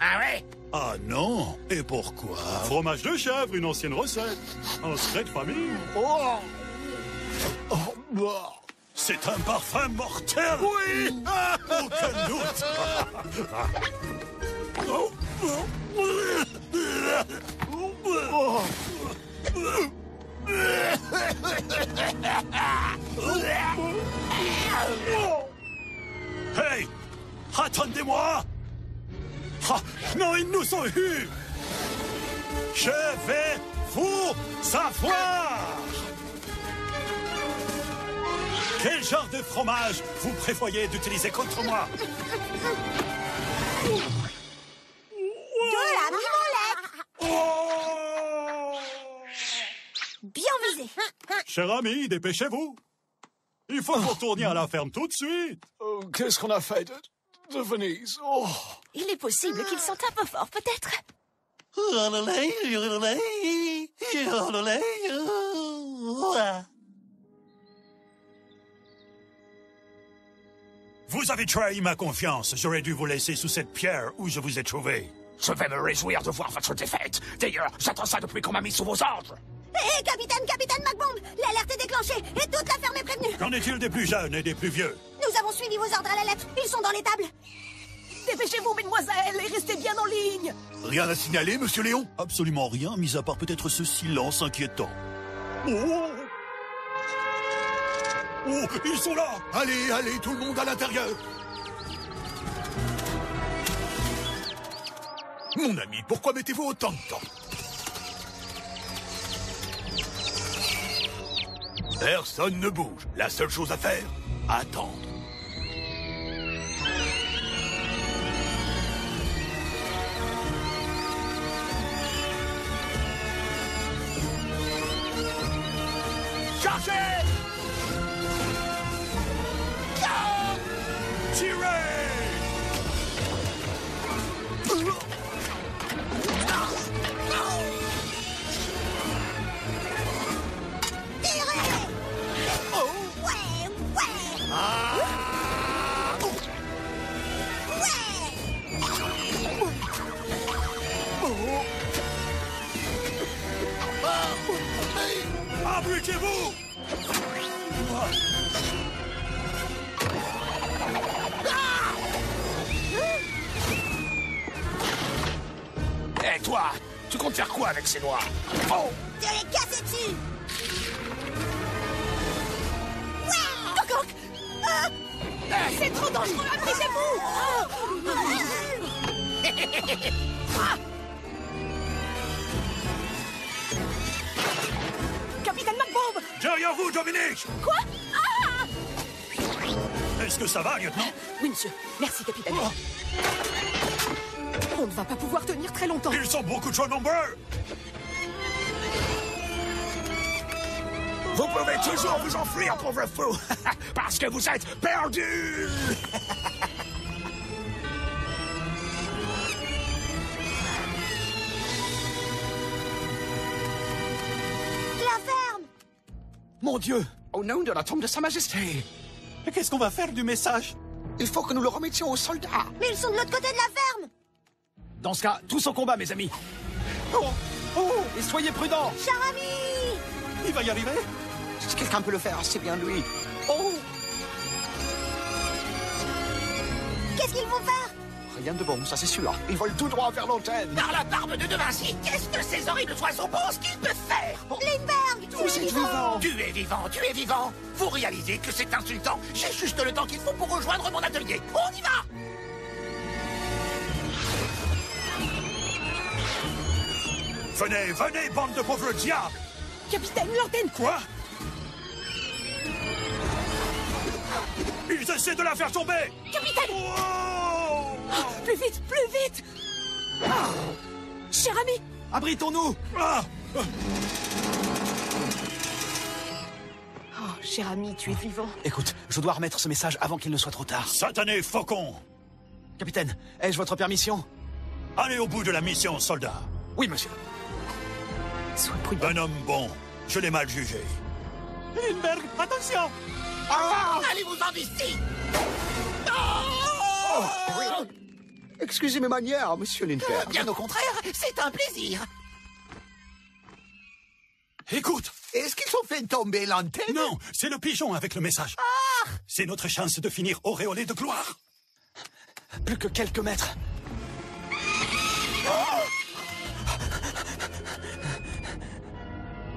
Ah ouais? Ah non. Et pourquoi? Fromage de chèvre, une ancienne recette. Un secret de famille. C'est un parfum mortel. Oui. Aucun doute. Hey! Attendez-moi! Ah, non, ils nous ont eus! Je vais vous savoir! Quel genre de fromage vous prévoyez d'utiliser contre moi? De la mimolette. Oh! Bien visé. Cher ami, dépêchez-vous! Il faut que vous retourniez à la ferme tout de suite! Qu'est-ce qu'on a fait de Venise? Oh. Il est possible qu'ils sont un peu forts, peut-être. Vous avez trahi ma confiance. J'aurais dû vous laisser sous cette pierre où je vous ai trouvé. Je vais me réjouir de voir votre défaite. D'ailleurs, j'attends ça depuis qu'on m'a mis sous vos ordres. Hé, capitaine Macbomb, l'alerte est déclenchée et toute la ferme est prévenue. Qu'en est-il des plus jeunes et des plus vieux? Nous avons suivi vos ordres à la lettre. Ils sont dans l'étable. Dépêchez-vous, mesdemoiselles, et restez bien en ligne. Rien à signaler, monsieur Léon? Absolument rien, mis à part peut-être ce silence inquiétant. Oh! Oh, ils sont là! Allez, allez, tout le monde à l'intérieur. Mon ami, pourquoi mettez-vous autant de temps? Personne ne bouge. La seule chose à faire, attendre. Chargez! Abritez-vous! Hé, toi, tu comptes faire quoi avec ces noix? Oh! De les casser dessus. C'est trop dangereux, abritez-vous. Capitaine Macbomb! Derrière vous, Dominique! Quoi? Ah! Est-ce que ça va, lieutenant? Oui, monsieur. Merci, capitaine. On ne va pas pouvoir tenir très longtemps. Ils sont beaucoup trop nombreux! Vous pouvez toujours vous enfuir, pauvre fou, parce que vous êtes perdus. La ferme. Mon Dieu! Au nom de la tombe de Sa Majesté, Et qu'est-ce qu'on va faire du message? il faut que nous le remettions aux soldats. Mais ils sont de l'autre côté de la ferme. Dans ce cas, tous au combat, mes amis. Oh! Oh! Et soyez prudents! Cher ami. Il va y arriver? Si quelqu'un peut le faire, c'est bien lui. Oh! Qu'est-ce qu'ils vont faire? Rien de bon, ça c'est sûr. Ils volent tout droit vers l'antenne. Par la barbe de De Vinci, qu'est-ce que ces horribles oiseaux pensent qu'ils peuvent faire? Lindbergh, tu es vivant. Tu es vivant, tu es vivant. Vous réalisez que c'est insultant? J'ai juste le temps qu'il faut pour rejoindre mon atelier. On y va! Venez, venez, bande de pauvres diables! Capitaine, l'antenne! Quoi? Ils essaient de la faire tomber! Capitaine! Oh! Plus vite, plus vite! Cher ami! Abritons-nous! Ah! Oh, cher ami, tu es vivant. Écoute, je dois remettre ce message avant qu'il ne soit trop tard. Satané faucon! Capitaine, ai-je votre permission? Allez au bout de la mission, soldat! Oui, monsieur. Sois prudent. Un homme bon. Je l'ai mal jugé. Lindbergh, attention! Allez-vous-en d'ici! Excusez mes manières, monsieur Lindbergh. Bien au contraire, c'est un plaisir. Écoute! Est-ce qu'ils ont fait tomber l'antenne? Non, c'est le pigeon avec le message. C'est notre chance de finir auréolé de gloire. Plus que quelques mètres.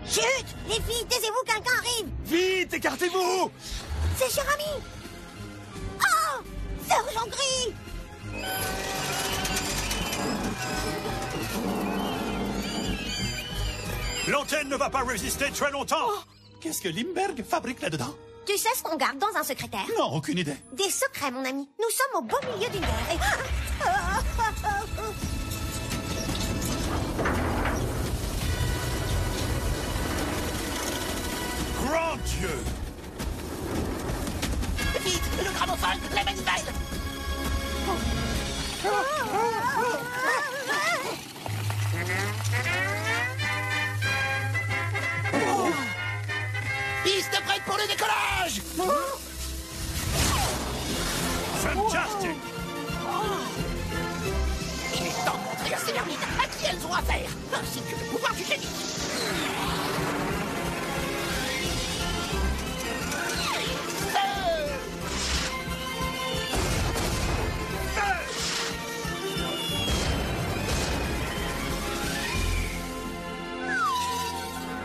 Chut! Les filles, taisez-vous, quelqu'un arrive! Vite, écartez-vous! C'est cher ami! Oh! Sergent Gris! L'antenne ne va pas résister très longtemps. Qu'est-ce que Lindbergh fabrique là-dedans? Tu sais ce qu'on garde dans un secrétaire? Non, aucune idée. Des secrets, mon ami. Nous sommes au beau milieu d'une guerre et... Grand Dieu! Vite, le gramophone, la manivelle! Piste prête pour le décollage! Fantastic! Il est temps de montrer à ces vermines à qui elles ont affaire, ainsi que le pouvoir du génie.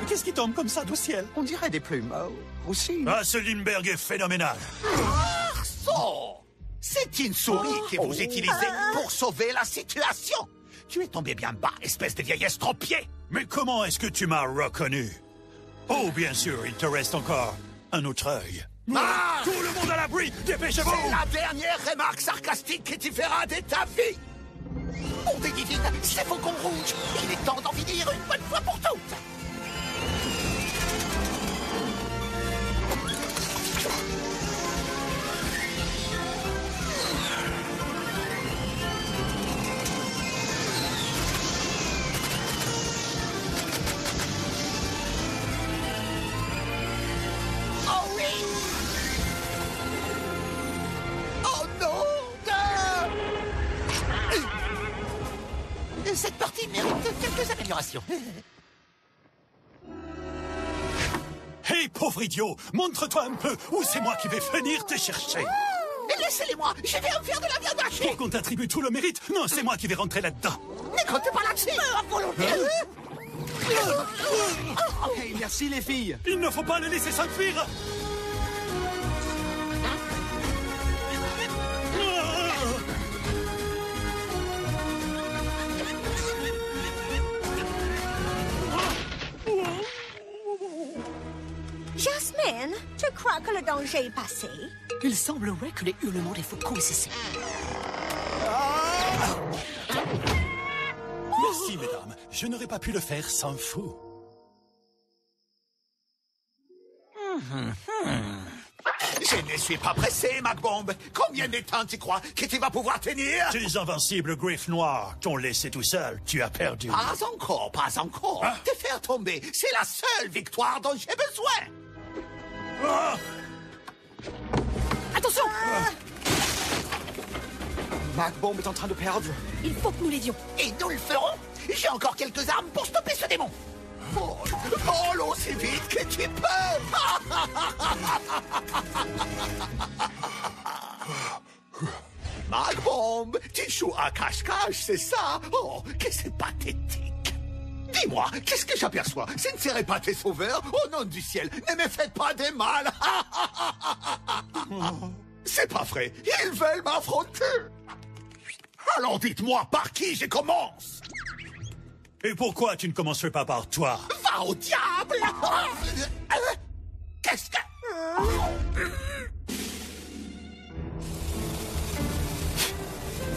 Qu'est-ce qui tombe comme ça du ciel? On dirait des plumes. Aussi. Ah, ce Lindbergh est phénoménal. Arceau! C'est une souris que vous utilisez pour sauver la situation. Tu es tombé bien bas, espèce de vieille estropié. Mais comment est-ce que tu m'as reconnu? Oh, bien sûr, il te reste encore un autre œil. Ah! Tout le monde à l'abri! Dépêchez-vous! C'est la dernière remarque sarcastique que tu feras de ta vie. Bonté divine, c'est Faucon Rouge. Il est temps d'en finir une bonne fois pour toutes. Oh oui! Oh non! Cette partie mérite quelques améliorations. Hé, pauvre idiot! Montre-toi un peu, ou c'est moi qui vais venir te chercher! Laissez-les-moi, je vais en faire de la viande hachée. Pour qu'on t'attribue tout le mérite? Non, c'est moi qui vais rentrer là-dedans! Ne comptez pas là-dessus, à volonté. Hey, merci les filles. Il ne faut pas les laisser s'enfuir! Jasmine, tu crois que le danger est passé? Il semblerait que les hurlements des faucons aient cessé. Merci, mesdames. Je n'aurais pas pu le faire sans vous. Je ne suis pas pressé, Macbomb. Combien de temps tu crois que tu vas pouvoir tenir? Tes invincibles griffes noires t'ont laissé tout seul. Tu as perdu. Pas encore, pas encore. Hein? Te faire tomber, c'est la seule victoire dont j'ai besoin. Ah! Attention! Macbomb est en train de perdre. Il faut que nous l'aidions. Et nous le ferons. J'ai encore quelques armes pour stopper ce démon. Vole aussi vite que tu peux. Macbomb, tu joues à cache-cache, c'est ça? Oh, que c'est pathétique. Dis-moi, qu'est-ce que j'aperçois? Ce ne serait pas tes sauveurs? Au nom du ciel, ne me faites pas de mal. C'est pas vrai, ils veulent m'affronter. Alors dites-moi par qui je commence? Et pourquoi tu ne commencerais pas par toi? Va au diable! Qu'est-ce que...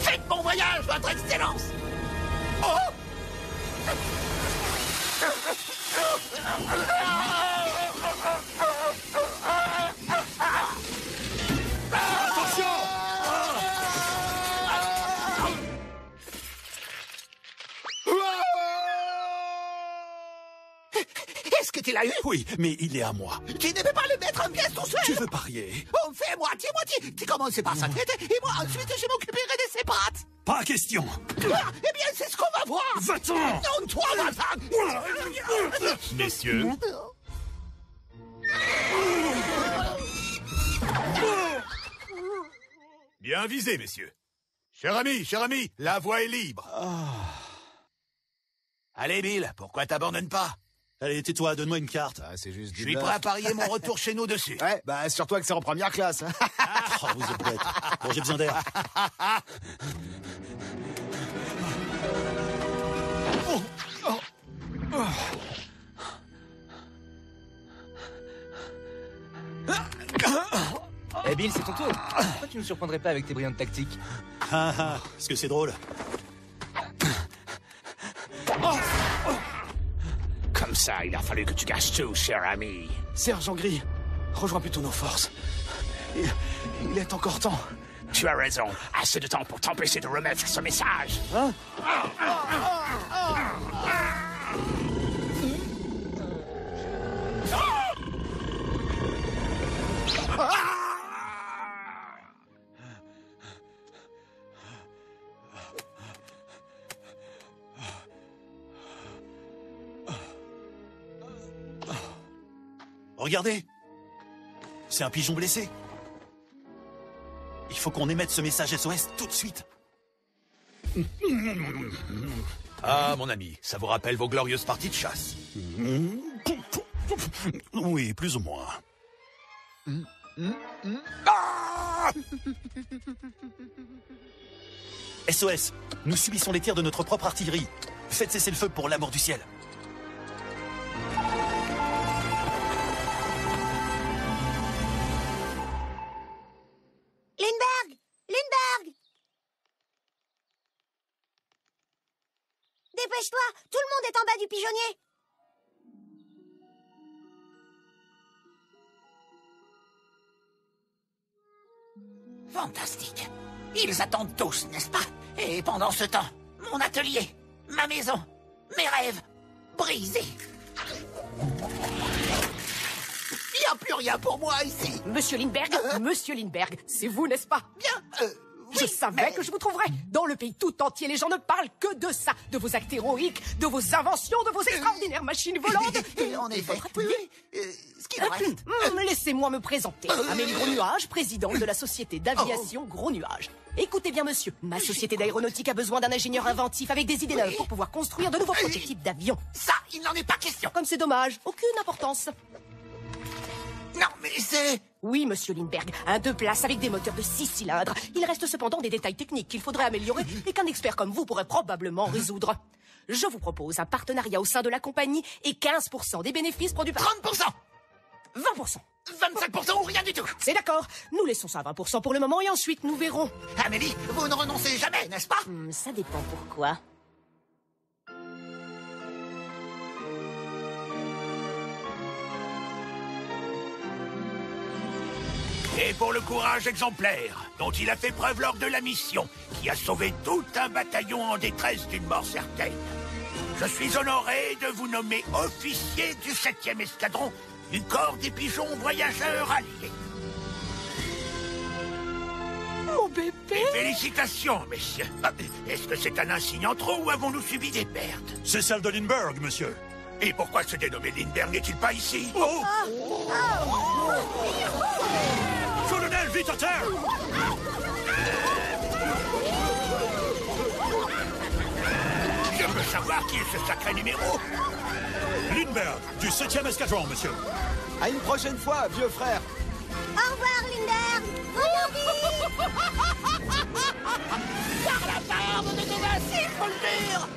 Faites bon voyage, votre excellence! Oh! Attention! l'as eu? Oui, mais il est à moi. Tu ne peux pas le mettre en pièces tout seul. Tu veux parier? On fait moitié-moitié. Tu commences par sa tête et moi ensuite je m'occuperai de ses pattes. Pas question. Eh bien, c'est ce qu'on va voir. Va-t'en. Non, toi, va-t'en. Messieurs, bien visé, messieurs. Cher ami, la voie est libre. Allez, Bill, pourquoi t'abandonnes pas? Allez, tais-toi, donne-moi une carte. Ah, c'est juste Je suis prêt à parier mon retour chez nous dessus. Ouais, bah, sur-toi que c'est en première classe. Oh, vous êtes bête. Bon, j'ai besoin d'air. Eh Bill, c'est ton tour. Pourquoi tu nous surprendrais pas avec tes brillantes tactiques? Est-ce que c'est drôle? Comme ça, il a fallu que tu gâches tout, cher ami. Sergent Gris, rejoins plutôt nos forces. Il est encore temps. Tu as raison. Assez de temps pour t'empêcher de remettre ce message. Hein? Regardez. C'est un pigeon blessé. Il faut qu'on émette ce message SOS tout de suite. Ah, mon ami, ça vous rappelle vos glorieuses parties de chasse? Oui, plus ou moins. SOS, nous subissons les tirs de notre propre artillerie. Faites cesser le feu pour l'amour du ciel. Lindbergh! Dépêche-toi, tout le monde est en bas du pigeonnier. Fantastique. Ils attendent tous, n'est-ce pas? Et pendant ce temps, mon atelier, ma maison, mes rêves, brisés. Il n'y a plus rien pour moi ici. Monsieur Lindbergh, c'est vous, n'est-ce pas? Bien, Je savais que je vous trouverais. Dans le pays tout entier, les gens ne parlent que de ça. De vos actes héroïques, de vos inventions, de vos extraordinaires machines volantes. En effet, votre oui, atelier. ce qui me reste. Laissez-moi me présenter. Amélie Gros Nuage, présidente de la société d'aviation Gros Nuage. Écoutez bien, monsieur. Ma société d'aéronautique a besoin d'un ingénieur inventif avec des idées neuves pour pouvoir construire de nouveaux prototypes d'avions. Ça, il n'en est pas question. Comme c'est dommage, aucune importance. Non, mais c'est... Oui, monsieur Lindbergh, un 2 places avec des moteurs de 6 cylindres. Il reste cependant des détails techniques qu'il faudrait améliorer et qu'un expert comme vous pourrait probablement résoudre. Je vous propose un partenariat au sein de la compagnie et 15% des bénéfices produits par... 30%. 20%. 25% ou rien du tout. C'est d'accord. Nous laissons ça à 20% pour le moment et ensuite nous verrons. Amélie, vous ne renoncez jamais, n'est-ce pas? Ça dépend pourquoi. Et pour le courage exemplaire dont il a fait preuve lors de la mission, qui a sauvé tout un bataillon en détresse d'une mort certaine, je suis honoré de vous nommer officier du 7e escadron du corps des pigeons voyageurs alliés. Mon bébé! Félicitations, messieurs. Est-ce que c'est un insigne en trop ou avons-nous subi des pertes? C'est celle de Lindbergh, monsieur. Et pourquoi ce dénommé Lindbergh n'est-il pas ici? Oh! Colonel, vite à terre! Je peux savoir qui est ce sacré numéro? Lindbergh, du 7e escadron, monsieur. À une prochaine fois, vieux frère. Au revoir, Lindbergh. Par la barbe de Devassi, faut le dire!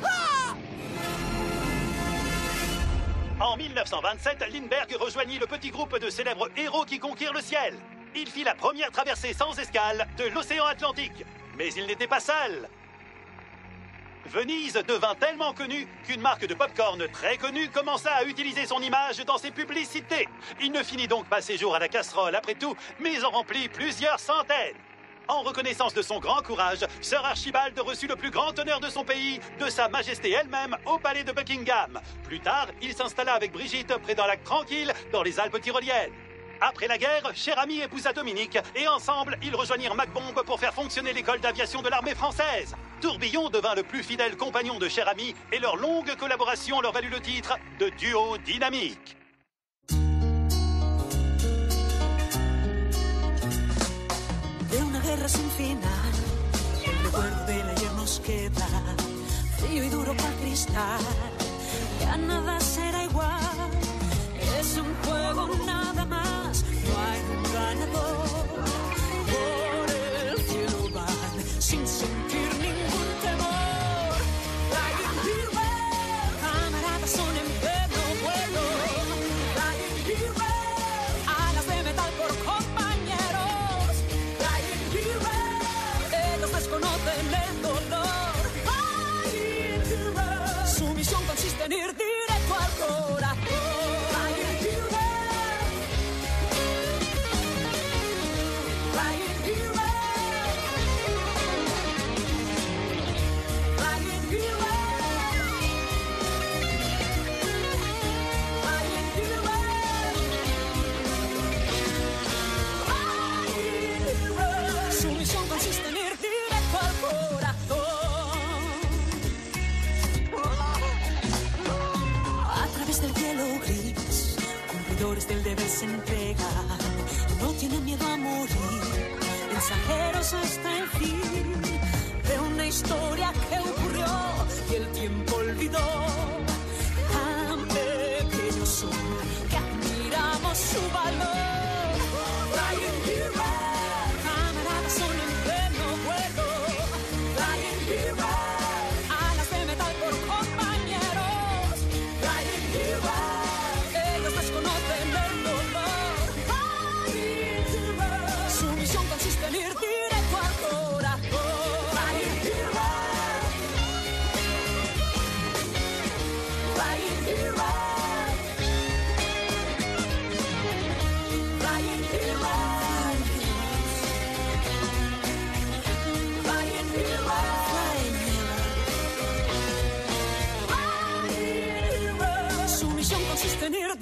En 1927, Lindbergh rejoignit le petit groupe de célèbres héros qui conquièrent le ciel. Il fit la première traversée sans escale de l'océan Atlantique. Mais il n'était pas seul. Venise devint tellement connue qu'une marque de pop-corn très connue commença à utiliser son image dans ses publicités. Il ne finit donc pas ses jours à la casserole après tout, mais en remplit plusieurs centaines. En reconnaissance de son grand courage, Sir Archibald reçut le plus grand honneur de son pays, de Sa Majesté elle-même, au palais de Buckingham. Plus tard, il s'installa avec Brigitte près d'un lac tranquille dans les Alpes tyroliennes. Après la guerre, Cher Ami épousa Dominique et ensemble, ils rejoignirent MacBomb pour faire fonctionner l'école d'aviation de l'armée française. Tourbillon devint le plus fidèle compagnon de Cher Ami et leur longue collaboration leur valut le titre de duo dynamique. De una guerra sin final, el recuerdo del ayer nos queda, frío y duro cual cristal, ya nada será igual, es un juego nada más, no hay un ganador, por el cielo van sin sentir ningún temor, Flying Hero, camaradas son en pleno vuelo, Flying Hero, alas de metal por compañeros, Flying Hero, ellos desconocen el dolor, Flying Hero, su misión consiste en ir directo al corazón. Del deber se entregan, no tienen miedo a morir, mensajeros hasta el fin de una historia que ocurrió y el tiempo olvidó. Tan pequeños son que admiramos su valor. Flying Hero, camaradas son en pleno vuelo. Flying Hero, alas de metal por compañeros. Flying Hero, ellos desconocen el dolor. Flying Hero, su misión consiste en ir directo al corazón. Flying Hero, Flying Hero, Flying Hero, Flying Hero, Flying Hero, su misión consiste en ir